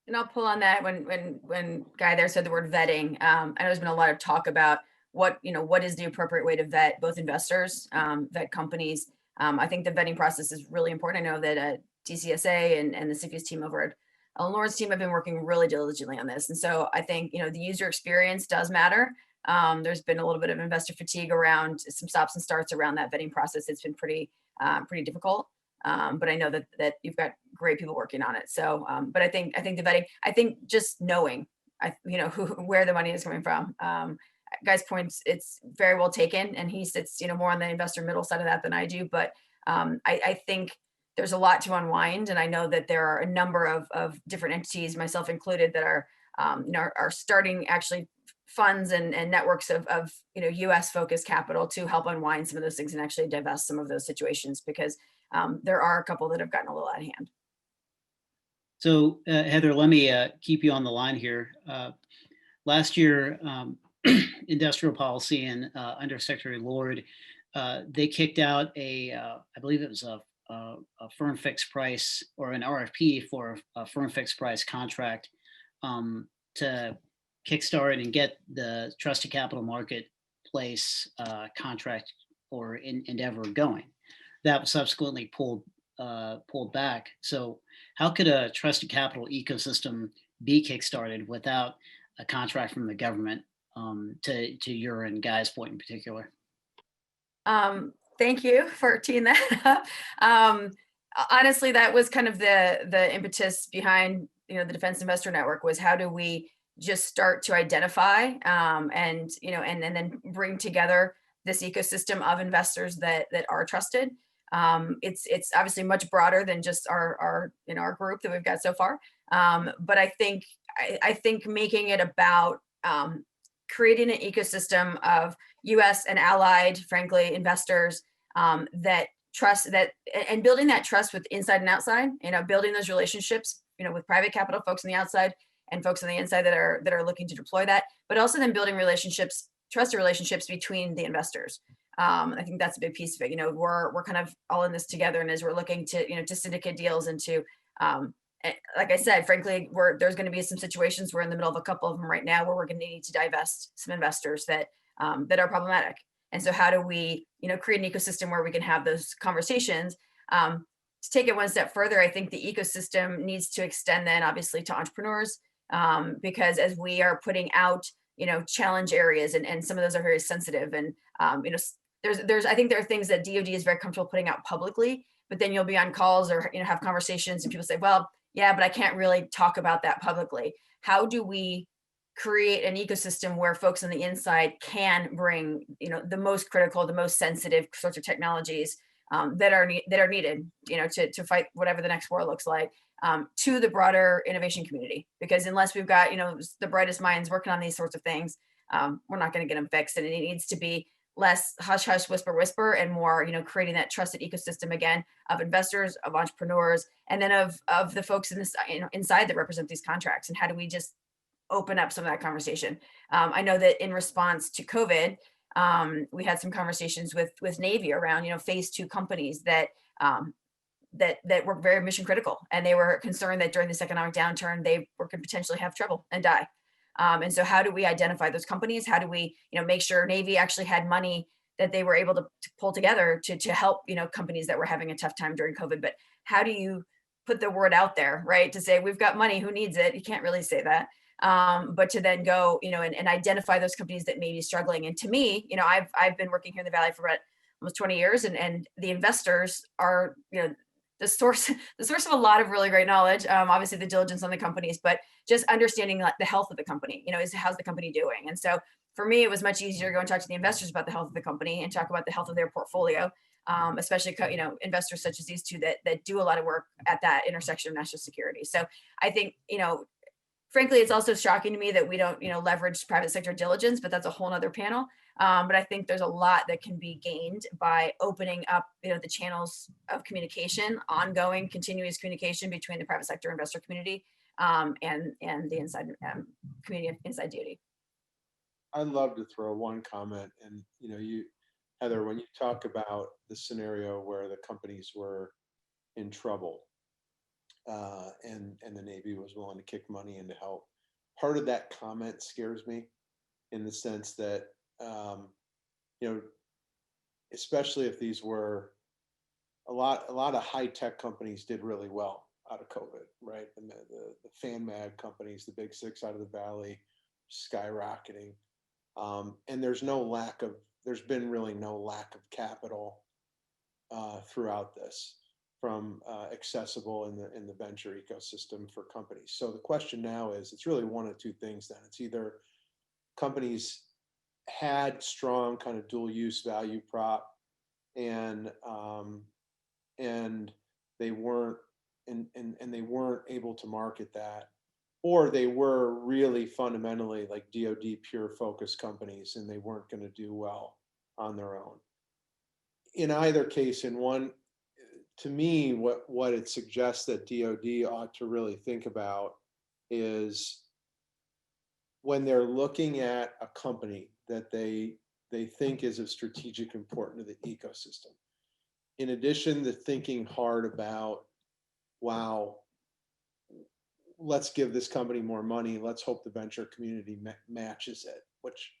Speaker 5: And I'll pull on that when Guy there said the word vetting. I know there's been a lot of talk about what is the appropriate way to vet both investors, vet companies. I think the vetting process is really important. I know that DCSA and the CFIUS team over at Ellen Lawrence team have been working really diligently on this. And so I think, the user experience does matter. There's been a little bit of investor fatigue around some stops and starts around that vetting process. It's been pretty difficult. But I know that you've got great people working on it. So, but I think the vetting, I think just knowing, where the money is coming from. Guy's points, it's very well taken, and he sits, more on the investor middle side of that than I do. But I think there's a lot to unwind, and I know that there are a number of different entities, myself included, that are starting actually funds and networks of U.S. focused capital to help unwind some of those things and actually divest some of those situations, because there are a couple that have gotten a little out of hand.
Speaker 4: So Heather, let me keep you on the line here. Last year, Industrial Policy and Undersecretary Lord, they kicked out I believe it was a firm fixed price, or an RFP for a firm fixed price contract to kickstart and get the trusted capital marketplace contract or endeavor going. That was subsequently pulled back. So how could a trusted capital ecosystem be kickstarted without a contract from the government, to your and Guy's point in particular?
Speaker 5: Thank you for teeing that up. Honestly, that was kind of the impetus behind the Defense Investor Network, was how do we just start to identify and then bring together this ecosystem of investors that are trusted. It's obviously much broader than just our group that we've got so far. But I think making it about creating an ecosystem of U.S. and allied, frankly, investors that trust that, and building that trust with inside and outside, building those relationships, with private capital folks on the outside and folks on the inside that are looking to deploy that, but also then building relationships, trusted relationships between the investors. I think that's a big piece of it. We're kind of all in this together, and as we're looking to to syndicate deals and to like I said, frankly, there's going to be some situations, we're in the middle of a couple of them right now, where we're going to need to divest some investors that are problematic. And so how do we create an ecosystem where we can have those conversations? To take it one step further, I think the ecosystem needs to extend then obviously to entrepreneurs, because as we are putting out challenge areas, and some of those are very sensitive, and there's I think there are things that DoD is very comfortable putting out publicly, but then you'll be on calls or have conversations and people say, well, yeah, but I can't really talk about that publicly. How do we create an ecosystem where folks on the inside can bring the most critical, the most sensitive sorts of technologies that are needed to fight whatever the next war looks like, to the broader innovation community? Because unless we've got the brightest minds working on these sorts of things, we're not going to get them fixed. And it needs to be less hush hush, whisper whisper, and more creating that trusted ecosystem again of investors, of entrepreneurs, and then of the folks in this inside that represent these contracts. And how do we just open up some of that conversation? I know that in response to COVID, we had some conversations with Navy around phase 2 companies that were very mission critical, and they were concerned that during this economic downturn they could potentially have trouble and die. And so how do we identify those companies? How do we make sure Navy actually had money that they were able to pull together to help companies that were having a tough time during COVID? But how do you put the word out there, right, to say we've got money, who needs it? You can't really say that. But to then go and identify those companies that may be struggling. And to me, I've been working here in the Valley for about almost 20 years, and the investors are the source of a lot of really great knowledge. Obviously the diligence on the companies, but just understanding the health of the company, is how's the company doing? And so for me, it was much easier to go and talk to the investors about the health of the company and talk about the health of their portfolio, especially investors such as these two that do a lot of work at that intersection of national security. So I think frankly, it's also shocking to me that we don't, leverage private sector diligence, but that's a whole nother panel. But I think there's a lot that can be gained by opening up, the channels of communication, ongoing, continuous communication between the private sector investor community and the inside community inside DoD.
Speaker 6: I'd love to throw one comment, and you, Heather, when you talk about the scenario where the companies were in trouble, and the Navy was willing to kick money in to help, part of that comment scares me, in the sense that especially if these were a lot of high tech companies did really well out of COVID, right? And the fan mag companies, the big six out of the Valley, skyrocketing. And there's been really no lack of capital throughout this, from accessible in the venture ecosystem for companies. So the question now is, it's really one of two things then. It's either companies had strong kind of dual use value prop, and they weren't they weren't able to market that, or they were really fundamentally like DoD pure focus companies and they weren't going to do well on their own. In either case, to me, what it suggests that DoD ought to really think about is, when they're looking at a company that they think is of strategic importance to the ecosystem, in addition to thinking hard about, wow, let's give this company more money, let's hope the venture community matches it, which,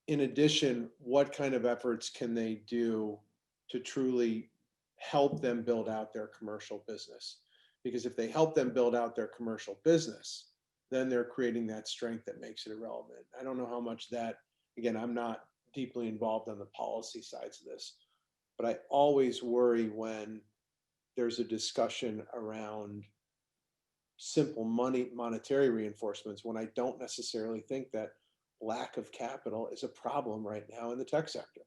Speaker 6: in addition, what kind of efforts can they do to truly help them build out their commercial business? Because if they help them build out their commercial business, then they're creating that strength that makes it irrelevant. I don't know how much that, again, I'm not deeply involved on the policy sides of this, but I always worry when there's a discussion around simple monetary reinforcements, when I don't necessarily think that lack of capital is a problem right now in the tech sector.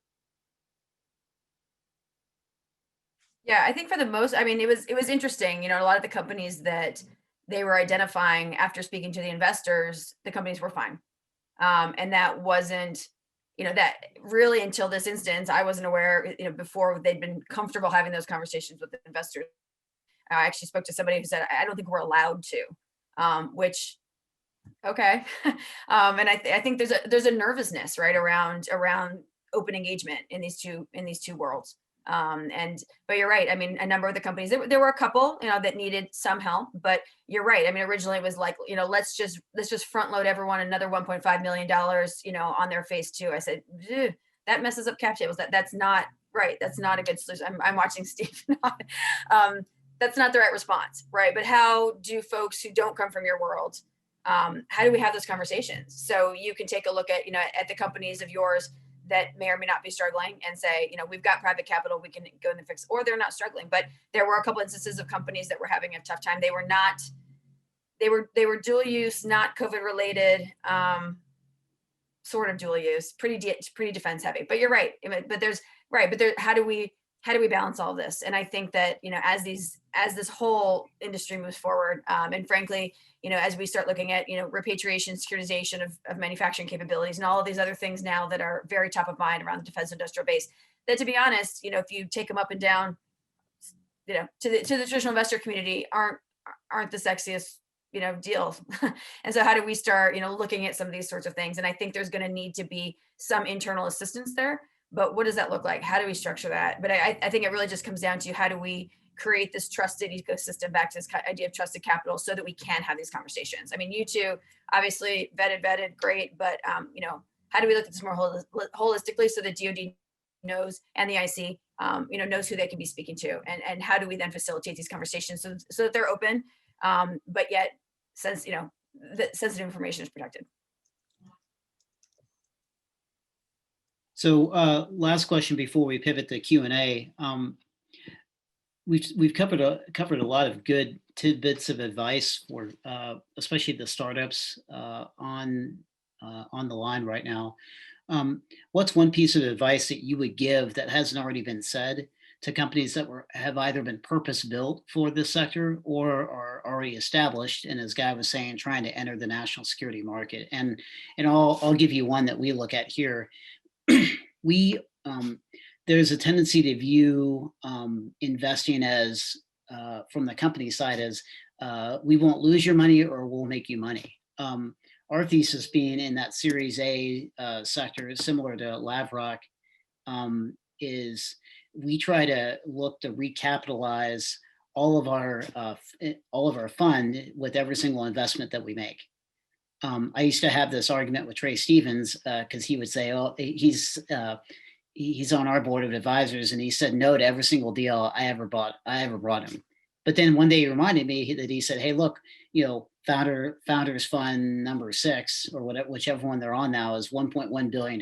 Speaker 5: Yeah, I think for the most, it was interesting, a lot of the companies that they were identifying after speaking to the investors, the companies were fine. And that wasn't, that really, until this instance, I wasn't aware, before they'd been comfortable having those conversations with the investors. I actually spoke to somebody who said, I don't think we're allowed to, which, okay. And I think there's a nervousness, right, around open engagement in these two worlds. But you're right. A number of the companies, there were a couple, that needed some help, but you're right. Originally it was like, let's just front load everyone another $1.5 million, on their phase two. I said, that messes up cap tables. That's not right. That's not a good solution. I'm watching Steve. That's not the right response. Right. But how do folks who don't come from your world, how do we have those conversations? So you can take a look at, at the companies of yours that may or may not be struggling and say, we've got private capital, we can go in and fix, or they're not struggling. But there were a couple instances of companies that were having a tough time. They were dual use, not COVID related, sort of dual use, pretty defense heavy. But you're right. How do we balance all this? And I think that, as this whole industry moves forward, and frankly, as we start looking at, repatriation, securitization of manufacturing capabilities and all of these other things now that are very top of mind around the defense industrial base, that, to be honest, if you take them up and down, to the traditional investor community aren't the sexiest, deals. And so how do we start, looking at some of these sorts of things? And I think there's going to need to be some internal assistance there. But what does that look like? How do we structure that? But I think it really just comes down to, how do we create this trusted ecosystem, back to this idea of trusted capital, so that we can have these conversations. You two obviously vetted, great, but how do we look at this more holistically, so that DoD knows, and the IC, knows who they can be speaking to, and how do we then facilitate these conversations so that they're open, but yet that sensitive information is protected.
Speaker 4: So last question before we pivot to Q&A. We've covered a lot of good tidbits of advice for especially the startups on the line right now. What's one piece of advice that you would give that hasn't already been said to companies that have either been purpose built for this sector or are already established. And as Guy was saying, trying to enter the national security market. And I'll give you one that we look at here. We there's a tendency to view investing as from the company side as we won't lose your money or we'll make you money. Our thesis being in that Series A sector, similar to Lavrock, is we try to look to recapitalize all of our fund with every single investment that we make. I used to have this argument with Trey Stevens because he would say, "Oh, he's on our board of advisors," and he said no to every single deal I ever brought him. But then one day he reminded me that he said, "Hey, look, Founders Fund number 6 or whatever, whichever one they're on now, is $1.1 billion.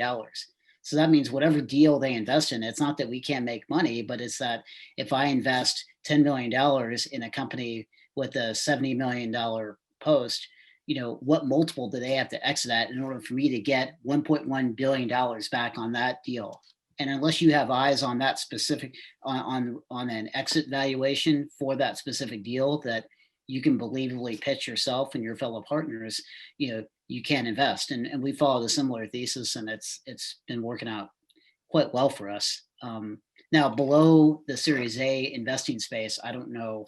Speaker 4: So that means whatever deal they invest in, it's not that we can't make money, but it's that if I invest $10 million in a company with a $70 million post, what multiple do they have to exit at in order for me to get $1.1 billion back on that deal?" And unless you have eyes on that specific, on an exit valuation for that specific deal that you can believably pitch yourself and your fellow partners, you can't invest. And we followed a similar thesis, and it's been working out quite well for us. Now, below the Series A investing space, I don't know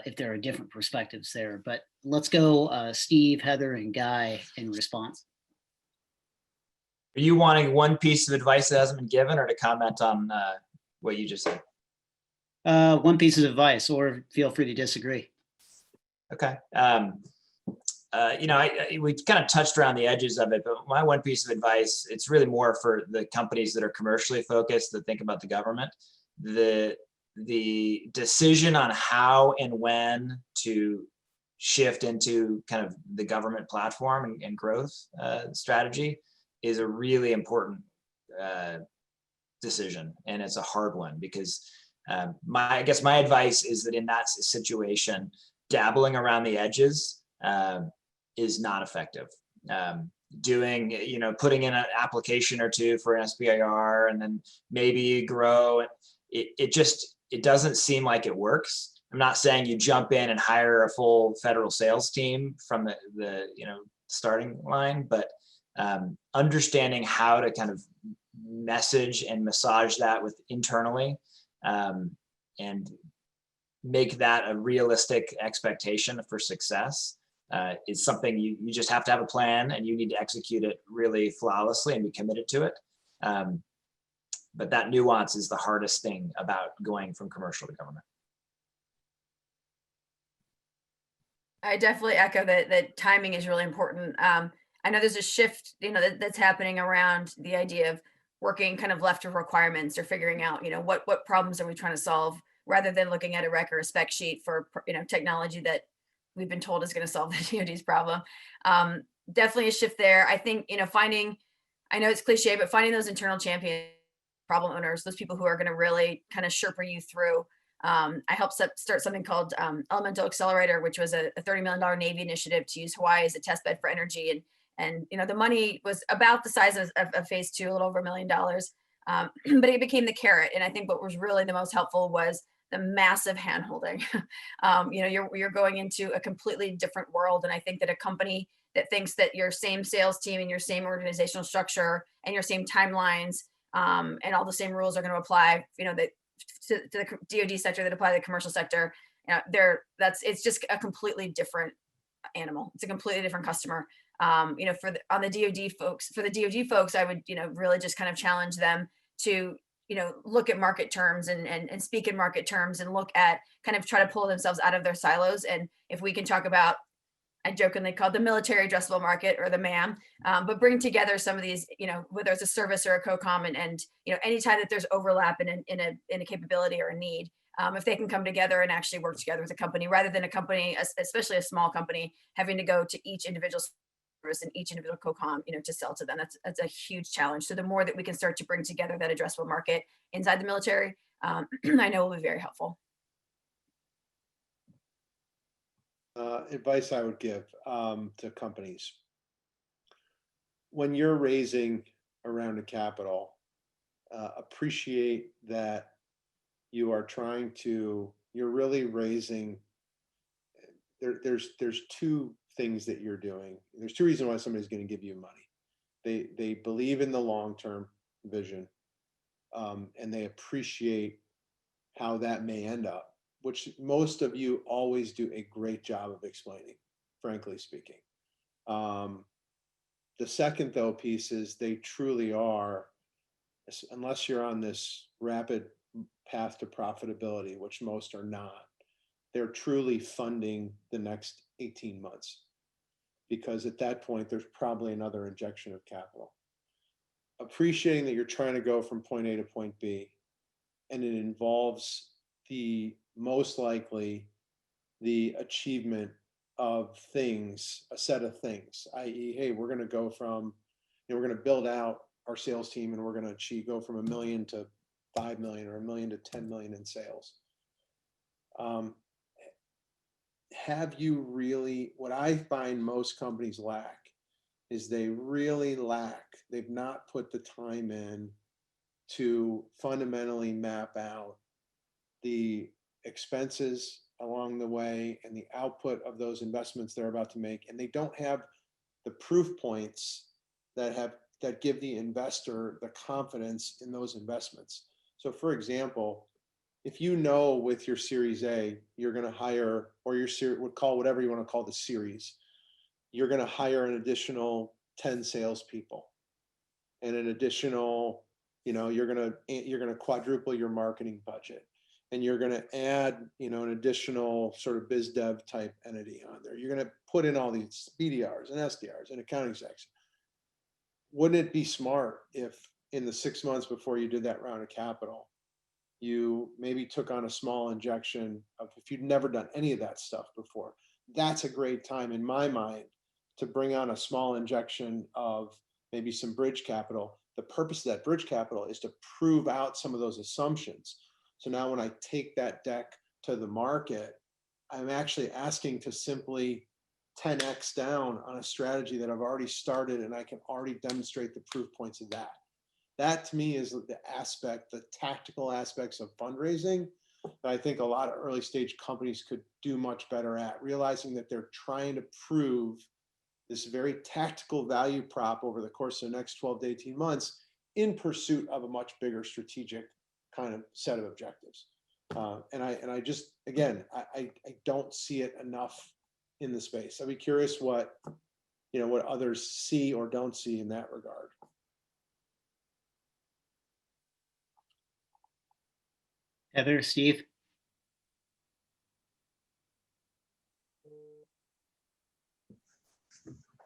Speaker 4: if there are different perspectives there, but let's go Steve, Heather, and Guy in response.
Speaker 7: Are you wanting one piece of advice that hasn't been given, or to comment on what you just said?
Speaker 4: One piece of advice, or feel free to disagree.
Speaker 7: Okay. We kind of touched around the edges of it, but my one piece of advice, it's really more for the companies that are commercially focused that think about the government. The decision on how and when to shift into kind of the government platform and growth strategy is a really important decision, and it's a hard one because I guess my advice is that in that situation, dabbling around the edges is not effective. Putting in an application or two for an SBIR and then maybe you grow, it doesn't seem like it works. I'm not saying you jump in and hire a full federal sales team from the starting line, but understanding how to kind of message and massage that with internally and make that a realistic expectation for success is something you just have to have a plan, and you need to execute it really flawlessly and be committed to it. But that nuance is the hardest thing about going from commercial to government.
Speaker 5: I definitely echo that timing is really important. I know there's a shift, that's happening around the idea of working kind of left of requirements or figuring out, what problems are we trying to solve, rather than looking at a rec or a spec sheet for, technology that we've been told is going to solve the DoD's problem. Definitely a shift there. I think, I know it's cliche, but finding those internal champions, problem owners, those people who are going to really kind of Sherpa you through. I helped start something called Elemental Accelerator, which was a $30 million Navy initiative to use Hawaii as a test bed for energy. And the money was about the size of phase 2, a little over $1 million. But it became the carrot. And I think what was really the most helpful was the massive handholding. You're going into a completely different world. And I think that a company that thinks that your same sales team and your same organizational structure and your same timelines and all the same rules are going to apply, to the DoD sector that apply to the commercial sector, it's just a completely different animal. It's a completely different customer. On the DoD folks, I would, really just kind of challenge them to, look at market terms and speak in market terms and look at kind of try to pull themselves out of their silos. And if we can talk about, I jokingly called the military addressable market or the MAM, but bring together some of these, whether it's a service or a COCOM and anytime that there's overlap in a capability or a need, if they can come together and actually work together with a company, rather than a company, especially a small company, having to go to each individual service and each individual COCOM, to sell to them. That's a huge challenge. So the more that we can start to bring together that addressable market inside the military, I know will be very helpful.
Speaker 6: Advice I would give to companies: when you're raising a round of capital, appreciate that you're really raising, there's two things that you're doing. There's two reasons why somebody's going to give you money. They believe in the long-term vision, and they appreciate how that may end up, which most of you always do a great job of explaining, frankly speaking. The second though piece is they truly are, unless you're on this rapid path to profitability, which most are not, they're truly funding the next 18 months, because at that point, there's probably another injection of capital. Appreciating that you're trying to go from point A to point B, and it involves most likely the achievement of things, a set of things, i.e., hey, we're going to go from, we're going to build out our sales team, and we're going to go from $1 million to 5 million, or $1 million to 10 million in sales. Have you really, what I find most companies lack is they've not put the time in to fundamentally map out the expenses along the way and the output of those investments they're about to make. And they don't have the proof points that give the investor the confidence in those investments. So for example, if you know with your Series A, you're going to hire, or your series, would call whatever you want to call the series, you're going to hire an additional 10 salespeople, and an additional, you're going to quadruple your marketing budget, and you're going to add, an additional sort of biz dev type entity on there. You're going to put in all these BDRs and SDRs and accounting execs. Wouldn't it be smart if in the 6 months before you did that round of capital, you maybe took on a small injection of, if you'd never done any of that stuff before, that's a great time in my mind to bring on a small injection of maybe some bridge capital. The purpose of that bridge capital is to prove out some of those assumptions. So now when I take that deck to the market, I'm actually asking to simply 10x down on a strategy that I've already started, and I can already demonstrate the proof points of that. That to me is the tactical aspects of fundraising that I think a lot of early stage companies could do much better at, realizing that they're trying to prove this very tactical value prop over the course of the next 12 to 18 months in pursuit of a much bigger strategic kind of set of objectives. And I just, again, I don't see it enough in the space. I'd be curious what others see or don't see in that regard.
Speaker 4: Heather, Steve?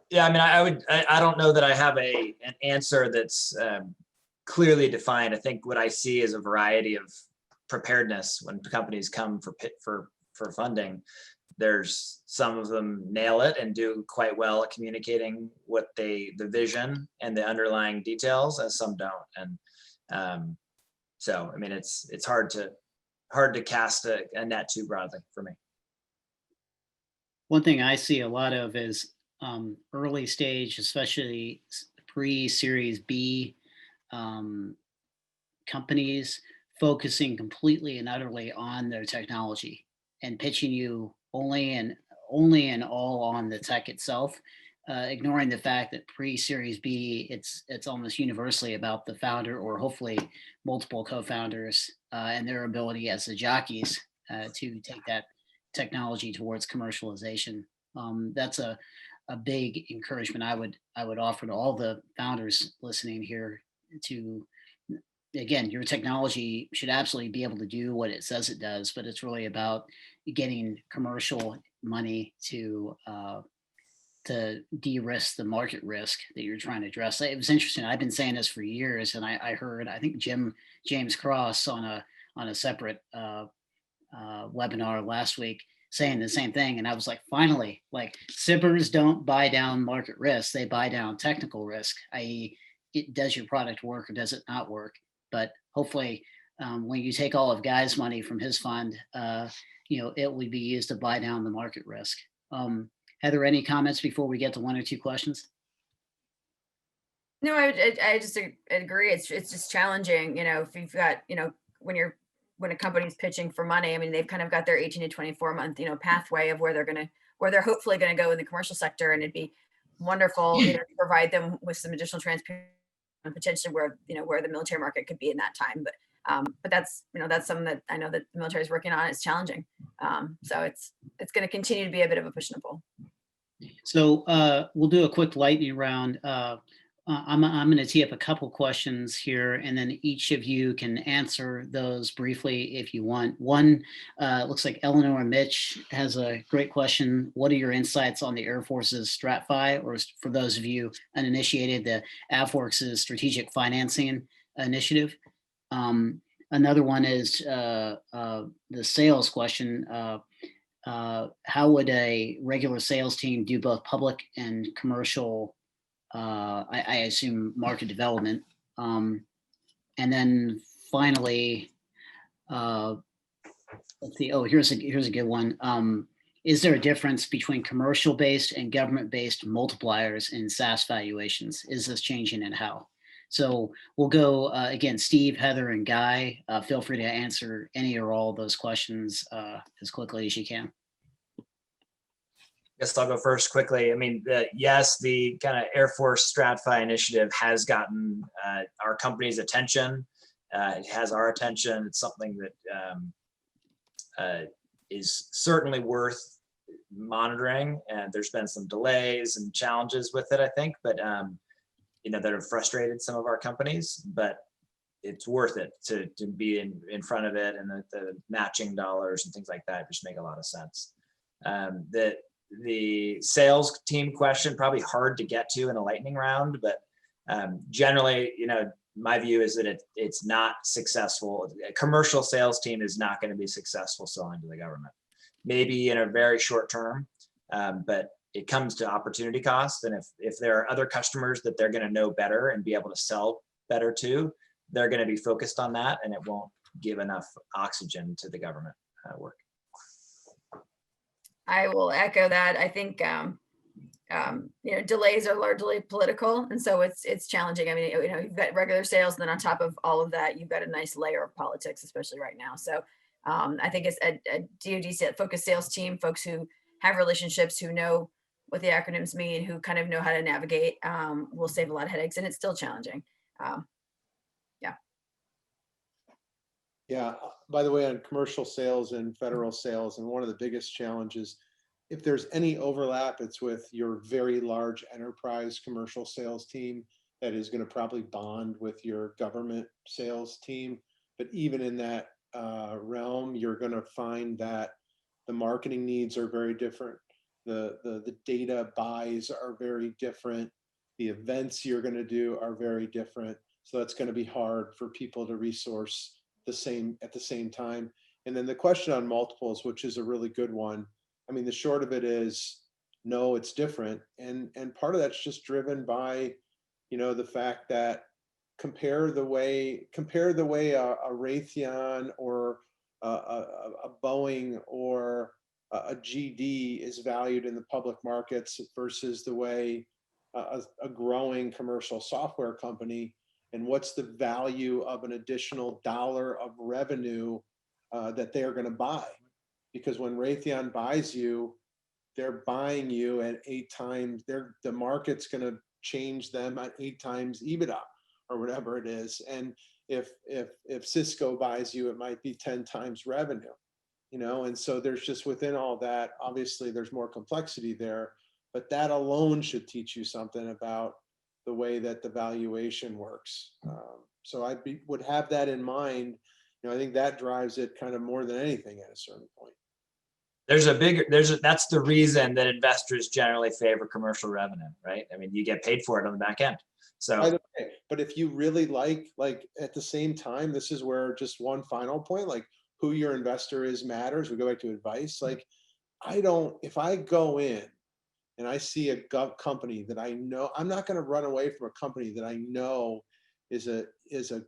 Speaker 7: Yeah, I mean, I don't know that I have an answer that's clearly defined. I think what I see is a variety of preparedness when companies come for funding. There's some of them nail it and do quite well at communicating the vision and the underlying details, and some don't. And so, I mean, it's hard to cast a net too broadly for me.
Speaker 4: One thing I see a lot of is early stage, especially pre-Series B companies focusing completely and utterly on their technology and pitching you only and all on the tech itself, ignoring the fact that pre-Series B, it's almost universally about the founder, or hopefully multiple co-founders, and their ability as the jockeys to take that technology towards commercialization. That's a big encouragement I would offer to all the founders listening here. To, again, your technology should absolutely be able to do what it says it does, but it's really about getting commercial money to de-risk the market risk that you're trying to address. It was interesting. I've been saying this for years, and I heard, I think James Cross on a separate webinar last week saying the same thing. And I was like, finally, like, sippers don't buy down market risk, they buy down technical risk, i.e., does your product work or does it not work? But hopefully, when you take all of Guy's money from his fund, it would be used to buy down the market risk. Heather, any comments before we get to one or two questions?
Speaker 5: No, I just agree. It's just challenging, if you've got, when you're when a company's pitching for money, I mean, they've kind of got their 18 to 24 month, pathway of where they're hopefully going to go in the commercial sector. And it'd be wonderful, to provide them with some additional transparency and potentially where the military market could be in that time. But that's something that I know that the military is working on. It's challenging. So it's going to continue to be a bit of a push and a pull.
Speaker 4: So we'll do a quick lightning round. I'm going to tee up a couple questions here, and then each of you can answer those briefly if you want. One, looks like Eleanor Mitch has a great question. What are your insights on the Air Force's StratFi, or for those of you uninitiated, the AFWERX's Strategic Financing Initiative? Another one is the sales question. How would a regular sales team do both public and commercial, I assume, market development? And then finally, let's see. Oh, here's a good one. Is there a difference between commercial-based and government-based multipliers in SaaS valuations? Is this changing, and how? So we'll go again, Steve, Heather, and Guy. Feel free to answer any or all of those questions as quickly as you can.
Speaker 7: Guess I'll go first quickly. I mean, yes, the kind of Air Force StratFi initiative has gotten our company's attention. It has our attention. It's something that is certainly worth monitoring. And there's been some delays and challenges with it, I think, but that have frustrated some of our companies. But it's worth it to be in front of it, and the matching dollars and things like that just make a lot of sense. The sales team question, probably hard to get to in a lightning round, but generally, my view is that it's not successful. A commercial sales team is not going to be successful selling to the government. Maybe in a very short term, but it comes to opportunity cost. And if there are other customers that they're going to know better and be able to sell better to, they're going to be focused on that, and it won't give enough oxygen to the government work.
Speaker 5: I will echo that. I think delays are largely political, and so it's challenging. I mean, you've got regular sales, and then on top of all of that, you've got a nice layer of politics, especially right now. So I think it's a DoD focused sales team, folks who have relationships, who know what the acronyms mean, who kind of know how to navigate, will save a lot of headaches, and it's still challenging.
Speaker 6: Yeah. By the way, on commercial sales and federal sales, and one of the biggest challenges, if there's any overlap, it's with your very large enterprise commercial sales team that is going to probably bond with your government sales team. But even in that realm, you're going to find that the marketing needs are very different. The data buys are very different. The events you're going to do are very different. So that's going to be hard for people to resource at the same time. And then the question on multiples, which is a really good one. I mean, the short of it is, no, it's different. And part of that's just driven by, the fact that compare the way a Raytheon or a Boeing or a GD is valued in the public markets versus the way a growing commercial software company, and what's the value of an additional dollar of revenue that they're going to buy. Because when Raytheon buys you, they're buying you at 8 times, the market's going to change them at 8 times EBITDA or whatever it is. And if Cisco buys you, it might be 10 times revenue, and so there's just, within all that, obviously there's more complexity there, but that alone should teach you something about the way that the valuation works. So I would have that in mind. I think that drives it kind of more than anything at a certain point.
Speaker 7: That's the reason that investors generally favor commercial revenue, right? I mean, you get paid for it on the back end. So,
Speaker 6: but if you really like at the same time, this is where, just one final point, like who your investor is matters. We go back to advice. Like, if I go in and I see a company that I know, I'm not going to run away from a company that I know is a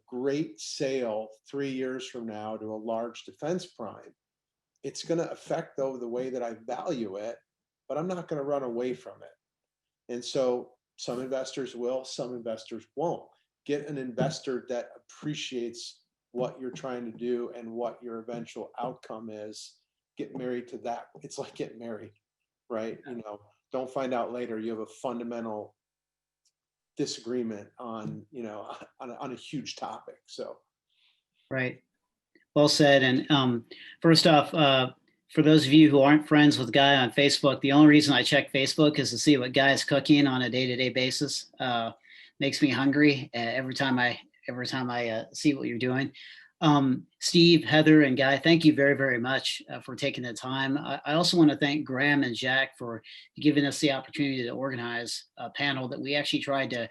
Speaker 6: great sale 3 years from now to a large defense prime. It's going to affect, though, the way that I value it, but I'm not going to run away from it. And so some investors will, some investors won't. Get an investor that appreciates what you're trying to do and what your eventual outcome is. Get married to that. It's like getting married, right? You know, don't find out later you have a fundamental disagreement on, you know, on a huge topic. So.
Speaker 4: Right. Well said. And first off, for those of you who aren't friends with Guy on Facebook, the only reason I check Facebook is to see what Guy is cooking on a day-to-day basis. Makes me hungry every time I see what you're doing. Steve, Heather, and Guy, thank you very, very much for taking the time. I also want to thank Graham and Jack for giving us the opportunity to organize a panel that we actually tried to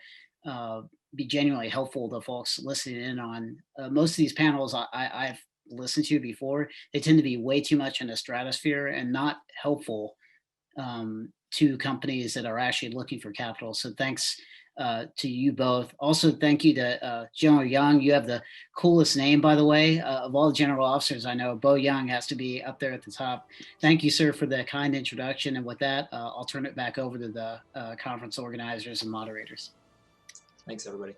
Speaker 4: be genuinely helpful to folks listening in on. Most of these panels I've listened to before, they tend to be way too much in the stratosphere and not helpful to companies that are actually looking for capital. So thanks to you both. Also, thank you to General Young. You have the coolest name, by the way, of all the general officers I know. Bo Young has to be up there at the top. Thank you, sir, for the kind introduction. And with that, I'll turn it back over to the conference organizers and moderators.
Speaker 7: Thanks, everybody.